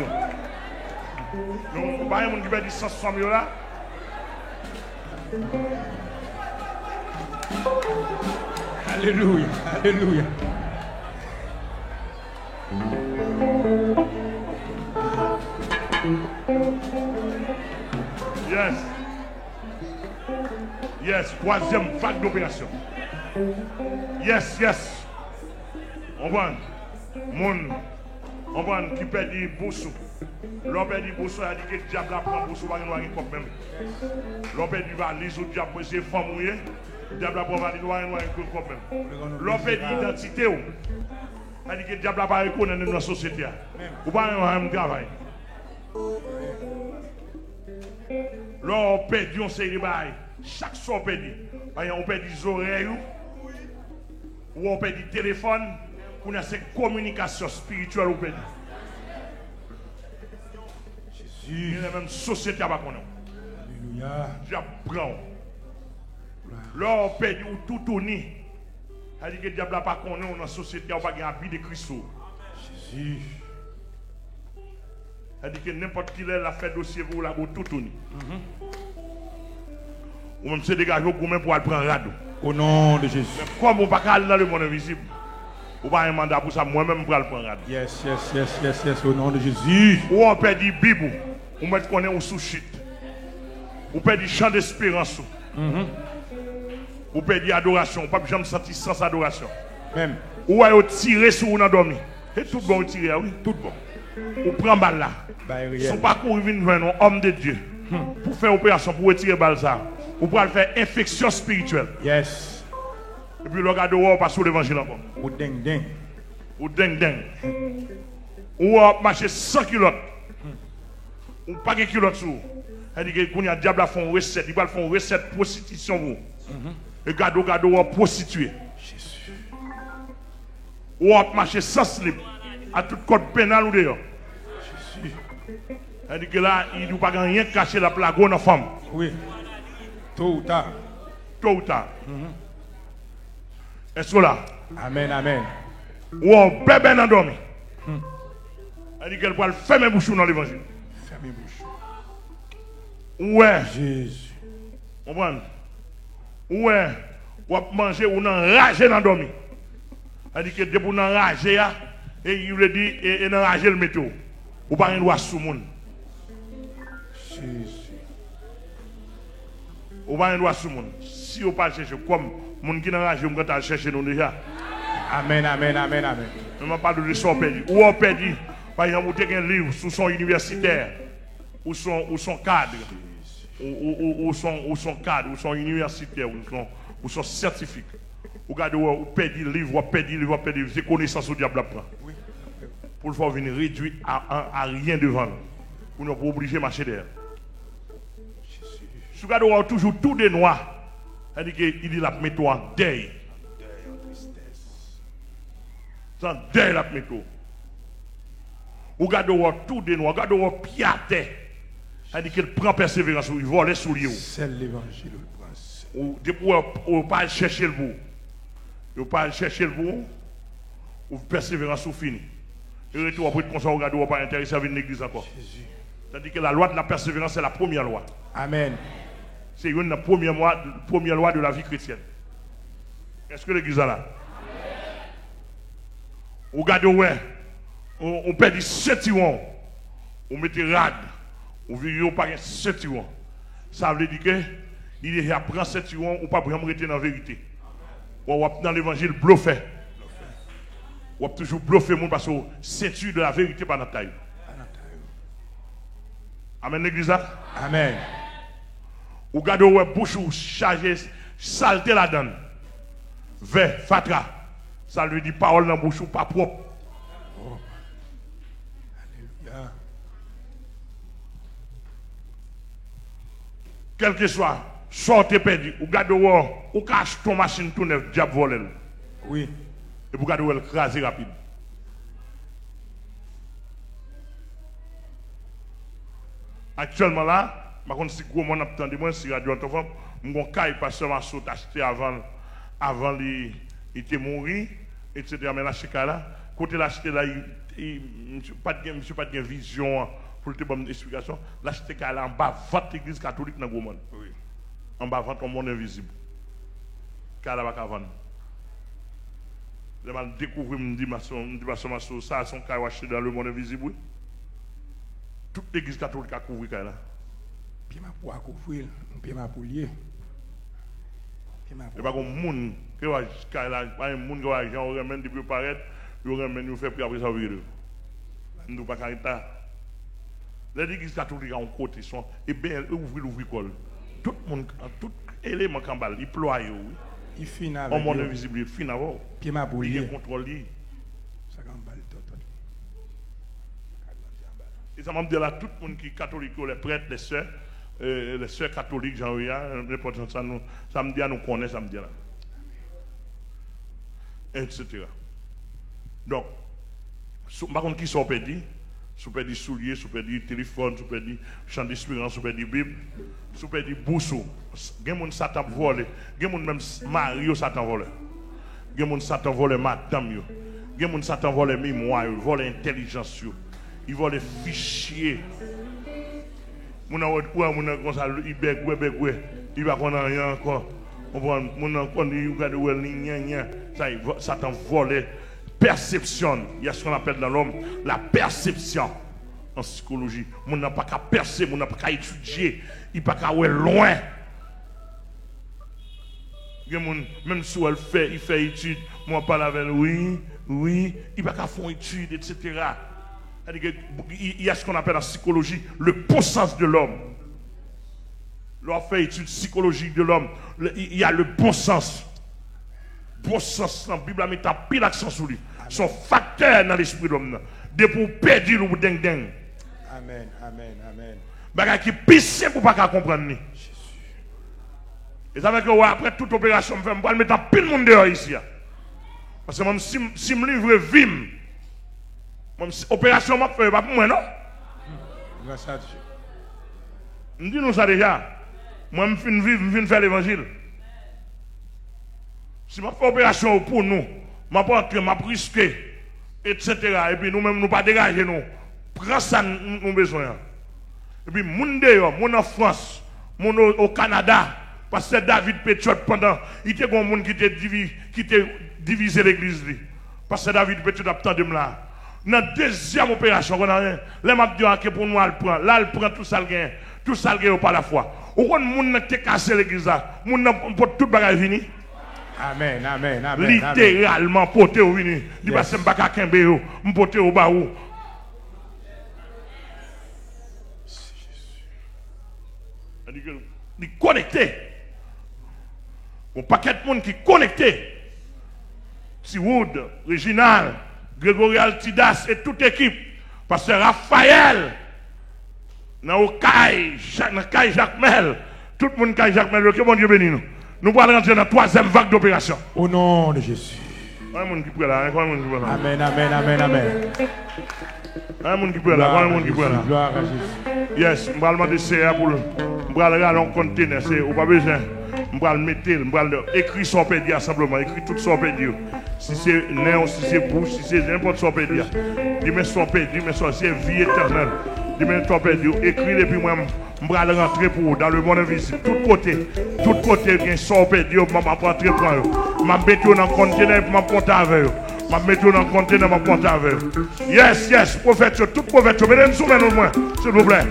Nous ne pas qui perd 160 là. Alléluia. Alléluia. Yes. Yes. Troisième vague d'opération. Yes, yes. On va. Mon. On va qui perd des boussous. L'on perd des boussous, il a dit que le diable prend boussou, pas rien comme même. L'on perd du valise, le diable c'est femme mouillée. Le diable prend valise, rien comme même. L'on perd d'identité. Il a dit que le diable pas reconnaître dans la société. Ou pas un travail. L'on perd du série de bail. Chaque soir on perd. On perd des oreilles. Ou on perd du téléphone. On a cette communication spirituelle. Il y a même société à Bakono. Alléluia. J'apprends. Là, on perd tout tourner. C'est-à-dire que le diable n'a pas connu dans la société, on n'a pas de vie de Christ. Jésus. C'est-à-dire que n'importe qui l'a fait dossier pour la tout tourner. Ou même se dégager pour aller prendre radeau. Au nom de Jésus. Mais comme on ne peut pas aller dans le monde invisible, on pas un mandat pour ça, moi-même pour aller prendre radeau. Yes, yes, yes, yes, yes, au nom de Jésus. Ou on perd du Bible, ou mettre qu'on est au sous-chit. Ou perd du chant d'espérance. Ou perd du adoration, ou pas jamais sentir sans adoration. Même. Ou à tirer sur ou dormi. Et tout bon tirer, oui, tout bon. Ou prend balle là. Son parcours vient vers un homme de Dieu. Pour faire opération, pour retirer balle ça. Ou pour faire infection spirituelle. Yes. Et puis le gars de haut passe sur l'évangile encore. Ou ding ding. Ou ding ding. Ou marcher 100 kilos. Ou pas de kilos sur. Elle dit que quand il y a un diable à faire une recette, il va faire une recette de prostitution pour. Et gado ou prostitué. Jésus. Ou marcher sans slip. À tout code pénal ou dehors. Jésus. Elle dit que là, il ne peut pas rien cacher la plague dans la femme. Oui. Tôt ou tard. Tôt ou tard. Est-ce que là? Amen, amen. Ou un bébé endormi. Elle dit qu'elle va fermer bouche dans l'évangile. Fermez bouche. Ouais. Jésus. On prend. Ouais. Ou manger ou enrager dans dormi. Elle dit que depuis qu'on enrager, et il lui dit, et enrager le météo. Ou pas un droit sous monde. Jésus. Ou pas un droit sous monde. Si on pas chercher comme monde qui enrage, on va chercher nous déjà. Amen, amen, amen, amen. Je ne parle pas de son perdu. Ou on perdu. Par exemple, vous avez un livre sous son universitaire, ou son cadre, ou son cadre, ou son universitaire, ou son scientifique. Vous regardez, vous perdez le livre, vous perdez le livre, vous perdez le livre. C'est connaissance au diable après. Pour le faire venir réduire à rien devant nous. Pour ne pas obliger de marcher derrière. Si vous regardez, toujours tout des noirs. Il dit la mettre en deuil. Sans deuil la mettre. Vous regardez tout des noirs, vous regardez piaté. Il dit qu'il prend persévérance, il vole sous lui. C'est l'évangile, le prince. Depuis vous pas chercher le bout. Vous pas chercher le bout. Ou persévérance ou fini. Et retour après comme ça, vous regardez, vous pas intéressé à venir l'église encore. C'est-à-dire que la loi de la persévérance, c'est la première loi. Amen. C'est une première loi de la vie chrétienne. Est-ce que l'église est là? Vous regardez, ouais, on perd 7 tirons. On met rad. On vit pas 7 tirons. Ça veut dire que il apprend 7 tirons ou pas vraiment rester dans la vérité. Ou dans l'évangile bluffé. Ou toujours bluffé parce que ceinture de la vérité pas dans taille. Amen, l'église là. Amen. Ou gade ou bouche ou chargé saleté la donne. Vers fatra. Ça lui dit parole dans bouche ou pas propre. Oh. Alléluia. Quel que soit, sortez perdu, ou gade ou cache ton machine tout neuf, diable vole. Oui. Et vous gade ou elle crase rapide. Actuellement là, par contre, si gros monde attend de moi, si radio entend, mon caille pas seulement saute acheté avant il était mort, etc. Mais l'acheter là, côté l'acheter là, monsieur pas de vision pour te donner une explication. L'acheter là en bas, vente l'église catholique dans le gros monde. Oui. En bas, vente un monde invisible. Car là, va qu'à vendre. Je vais découvrir, me dit, ça, son caille acheté dans le monde invisible, oui. Toute l'église catholique a couvert là. Puis ma pour couvrir, puis ma pour lier. Et pas comme monde qui va là, pas un monde qui va gens remen depuis paraître, ils remen nous fait puis après ça ouvrir. Nous pas carita. L'église catholique a un côté son et bien ouvrir col. Tout le monde tout élément cambal, il ploie oui. Il finit au monde invisible, il finit avant. Puis ma pour lier. Il contrôle lui. Ça cambal tout. Et ça m'a dit là, tout le monde qui est catholique, les prêtres, les sœurs catholiques, Jean-Ria, l'important ça me dit à nous connaître, ça me dit là. Etc. Donc, par contre, qui sont perdus? Sous perdu souliers, sous perdu téléphone, sous perdu champ d'espérance, sous perdu Bible, sous perdu boussou. Il y a des gens qui Satan volé, il y a des gens même Mario Satan volé. Il y a des gens qui Satan volé madame, il y a des gens qui Satan volé mémoire, volé intelligence. Il vole les fichiers. Mon comme ça, il bègue, il va qu'on a rien encore. On prend mon il regarde ça Satan vole perception. Il y a ce qu'on appelle dans l'homme la perception en psychologie. Mon n'a pas qu'à percer, mon n'a pas qu'à étudier, il pas qu'à aller loin. Même si elle fait, il fait étude, moi parle avec oui, il pas qu'à faire étude, etc. Il y a ce qu'on appelle en psychologie le bon sens de l'homme. Lorsqu'on fait étude psychologique de l'homme, il y a le bon sens. Bon sens, la Bible a mis un pile d'accent sur lui. Son facteur dans l'esprit de l'homme. De pour perdre le ding ding. Amen, amen, amen. Bagay qui pisse pour pas comprendre. Et ça veut dire que après toute opération, je vais mettre un pile de monde dehors ici. Parce que même si je me livre vim, opération m'a fait pas pour moi non. Grâce à Dieu. On dit nous ça déjà. Moi je viens faire l'évangile. Si je fais opération pour nous, je vais entrer, je vais risquer, etc. Et puis nous-mêmes nous pas dégager nous. Prends ça nous besoin. Et puis moun dehors, moun en France, moun au Canada, parce que David Pétiot pendant il était un monde qui était divisé l'église parce que David Pétiot a attendu là. Dans la deuxième opération, on a rien. Les m'a dit pour nous, elle prend. Là, elle prend tout ça le gain. Tout ça le gain par la foi. Ou quand moun te cassé l'église là, moun pour tout bagage fini. Amen, amen, amen. Littéralement porté au vini. Il va se m'baka kembe yo, m'porter au bas ou. Il est connecté. Un paquet de monde qui est connecté. Tiwood, Réginal, Grégory Altidas et toute équipe. Parce que Raphaël, dans le Caille Jacques Mel, tout le monde Caille Jacques Mel, que bon Dieu bénisse nous. Nous allons rentrer dans la troisième vague d'opération. Au nom de Jésus. Amen, amen, amen, amen. Amen, qui peut là, Gloire à Jésus. Yes, je vais demander CA pour le. Je vais aller dans un conteneur, c'est pas besoin. Je vais le mettre, je vais écrire son pédia simplement, écrire tout son pédia. Si c'est néon, si c'est bouche, si c'est n'importe son pédia. Dis-moi son pédia, dis-moi son, c'est vie éternelle. Dis-moi ton pédia, écris et puis moi, je vais aller rentrer pour dans le monde invisible. Tout côté, il y a son pédia, je vais rentrer pour eux. Je vais mettre dans un conteneur et je vais compter avec eux. Je vais mettre dans un conteneur et je vais compter avec eux. Yes, prophète, tout prophète, mettez une soumène au moins, s'il vous plaît.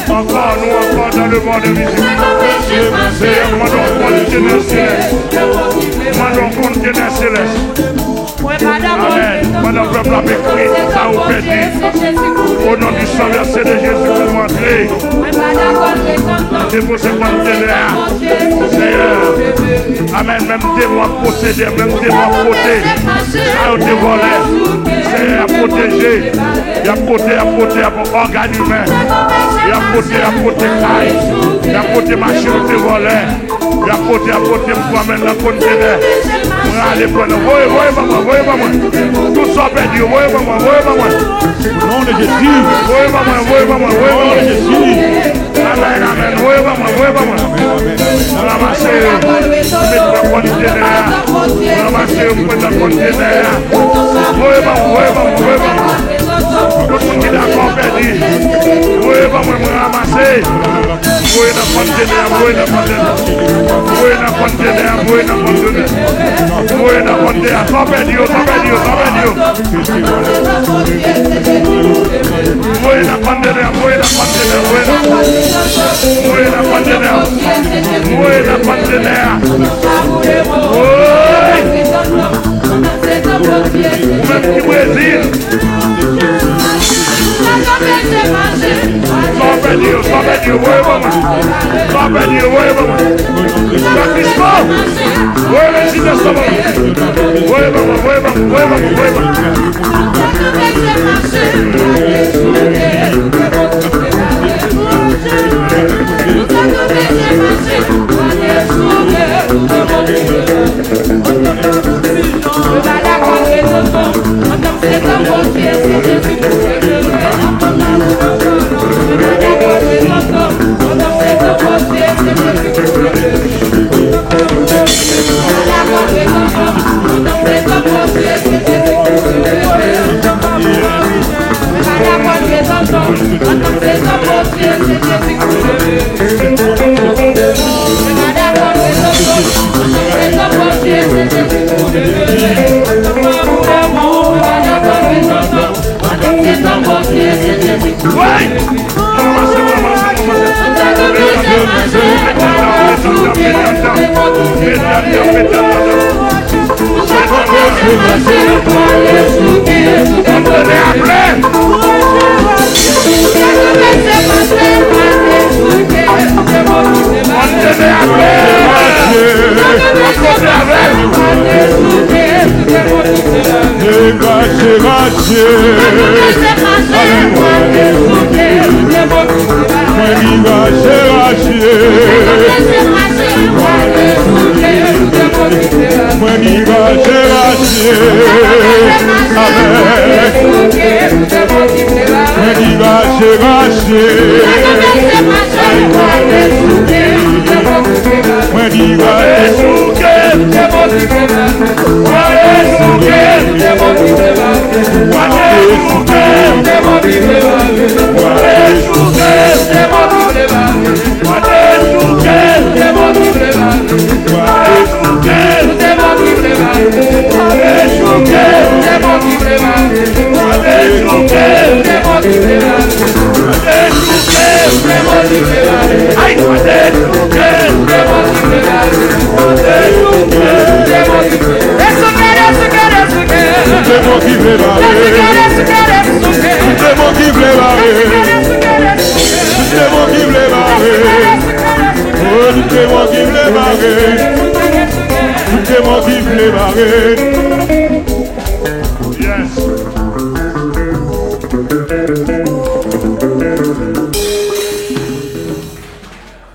Encore nous, encore dans le monde invisible. Amen. Pendant le peuple a écrit, ça vous pédit. Au nom du sang versé de Jésus, vous montrez. Déposez votre ténère. Seigneur. Amen. Même démon possédé, même démon côté. Ça vous dévolé. Seigneur, protégé. Il a porté à organe humain. Il a porté caille. Il a porté machine de voler. Il a porté pour amener le conteneur. Pour aller prendre. Voyez maman. Tout ça perdu. Voyez maman. Au nom de Jésus. Voyez maman. Au nom de Jésus. Amen. Voyez maman. Ramassez. Mettez le conteneur. Ramassez le conteneur. Voyez maman. Tout le monde qui est d'accord perdu. Voyez maman. Ramasser. Voyez le conteneur. Voyez le conteneur. Voyez le conteneur. Voyez le conteneur. Voyez le conteneur. Sans perdu. Voyez le conteneur. Voyez le conteneur. Voyez le conteneur. Voyez le conteneur. Même du Brésil. Sans perdu. Voyez maman. Voyez le site de Sauveur. Voyez maman.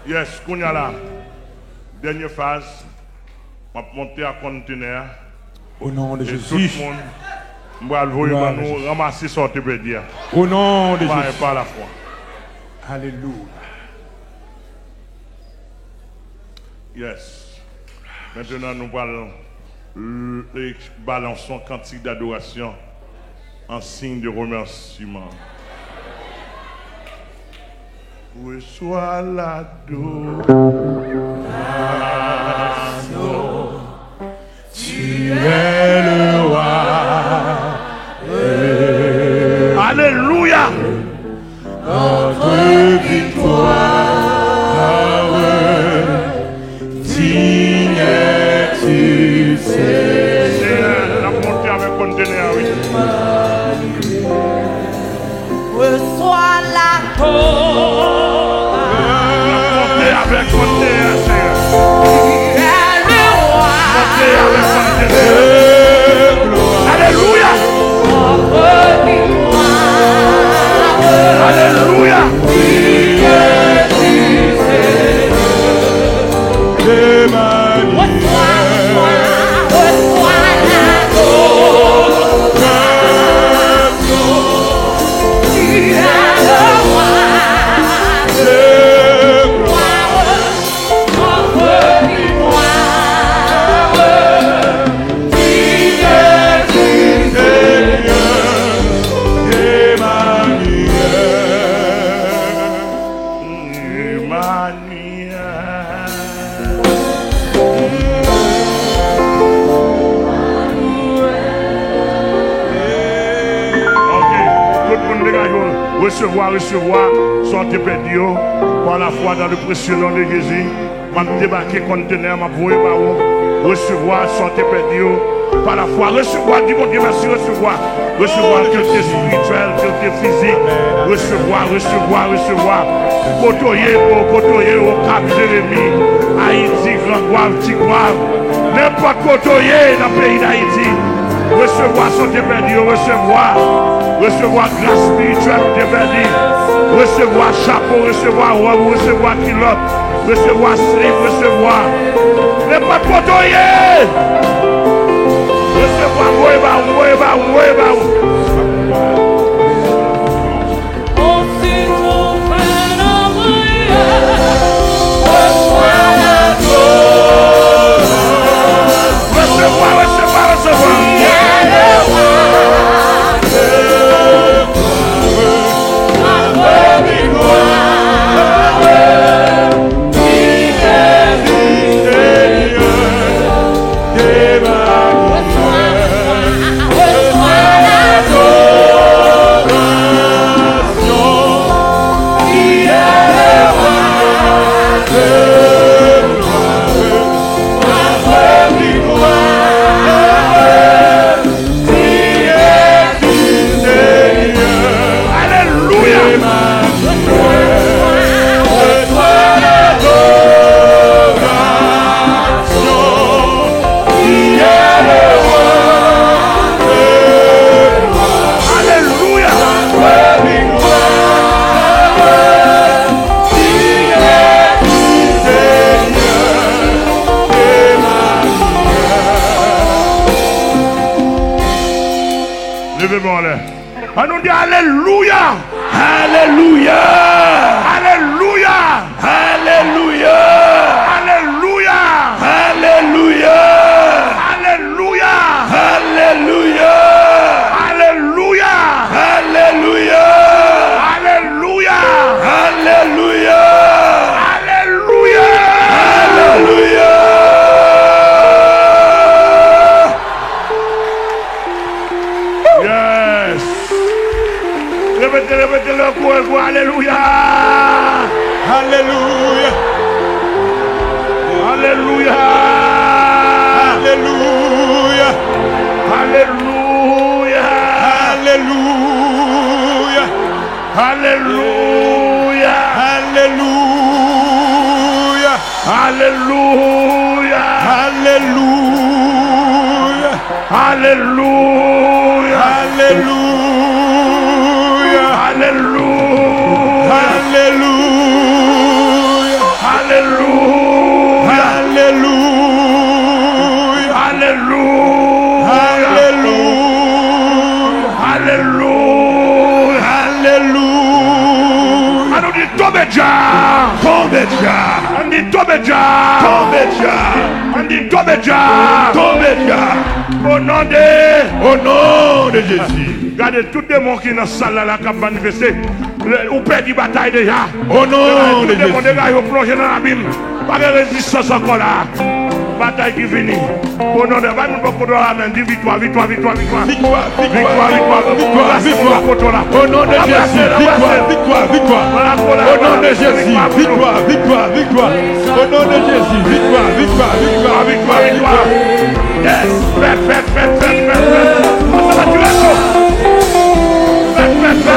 Yes, Kounyala. Dernière phase. On va monter à conteneur. Au nom de Et Jésus. tout le monde Nous allons nous ramasser ce que tu dire. Au nom de Jésus. Par la foi. Alléluia. Yes. Maintenant, nous allons balancer un cantique d'adoration en signe de remerciement. Reçois l'adoration. Tu es le roi. Alléluia. Notre victoire, digne es-tu, Seigneur. La montée avec conteneur, oui. Reçois la Montée avec conteneur, Seigneur. Tu es le roi. Montée avec conteneur. Alléluia. Notre victoire. Alléluia. Recevoir, sortez perdu par la foi dans le précieux nom de Jésus. M'a débarqué conteneur, m'a voué par où. Recevoir, sortez perdu par la foi. Recevoir, dis mon Dieu, merci, recevoir. Recevoir qualité spirituelle, qualité physique. Recevoir. Côtoyer, au Cap Jérémie. Haïti, Grand Guave, Petit Guave. N'importe côtoyer dans le pays d'Haïti. Recevoir, sortez perdu, recevoir grâce spirituelle de perdu, recevoir chapeau, recevoir robe, recevoir culotte, recevoir slip, recevoir n'importe quoi côtoyer, recevoir Levez-moi là. On dit Alléluia. Alléluia. Alléluia. Alléluia. Alléluia. Alléluia. Alléluia. Alléluia. Alléluia. Alléluia. Alléluia. Alléluia. Alléluia. Alléluia. Yes. Répétez le coup. Alléluia. Alléluia. Alléluia. Alléluia. Alléluia. Alléluia. Alléluia. Alléluia. Alléluia. Alléluia. Alléluia. Alléluia. Alléluia. Alléluia. Alléluia. Alléluia. Alléluia. Alléluia. tombez déjà. Tombez déjà. On dit tombez déjà. Tombez déjà. On dit tombez déjà. Tombez déjà. Au nom de Jésus. Regardez tous les démons qui sont dans la salle là qui ont manifesté. Ou perdent la bataille déjà. Au nom de Jésus. Tous les démons Jésus. déjà ils ont plongé dans l'abîme. Pas de résistance encore là. Bataille qui finit. Au nom de Jésus. Victoire, victoire, victoire, victoire. Victoire, Victoire, victoire, victoire, victoire. Au nom de Jésus. Victoire, victoire, victoire. Au nom de Jésus. Victoire, victoire, victoire. Au nom de Jésus. Victoire, victoire, victoire, victoire, victoire. Yes, faites. Ça va tuer ça. Faites.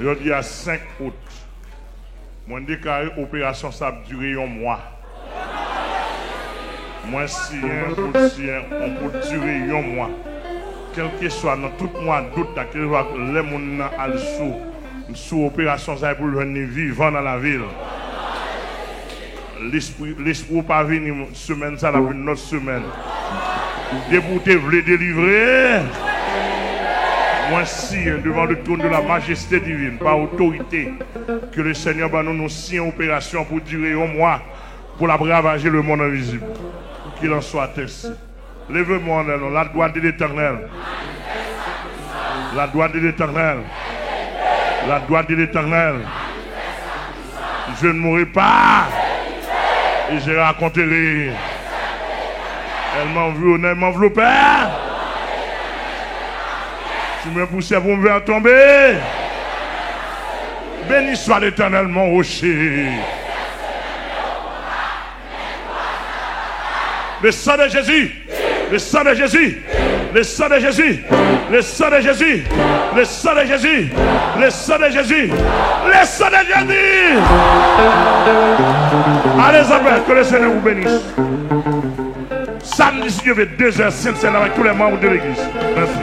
Jeudi à 5 août, moi déclaré opération ça a duré un mois. Moi si on peut durer un mois. Quel que soit dans tout mois d'août, les gens sous opération ça pour venir vivant dans la ville. L'esprit pas venir semaine ça la une autre semaine. Débouté voulez délivrer. Moi si devant le trône de la majesté divine, par autorité, que le Seigneur va nous signe opération pour durer un mois, pour la ravager le monde invisible. Qu'il en soit ainsi. Lève-moi, la droite de l'Éternel. La droite de l'Éternel. La droite de l'Éternel. Je ne mourrai pas. Et je raconterai. Elle m'enveloppait. Tu me poussais pour me faire tomber. Béni soit l'Éternel, mon rocher. Le sang de Jésus. Le sang de Jésus. Le sang de Jésus. Le sang de Jésus. Le sang de Jésus. Le sang de Jésus. Le sang de Jésus. Allez, Isabelle, que le Seigneur vous bénisse. Samedi, si Dieu veut, 2h, c'est avec tous les membres de l'église. Merci.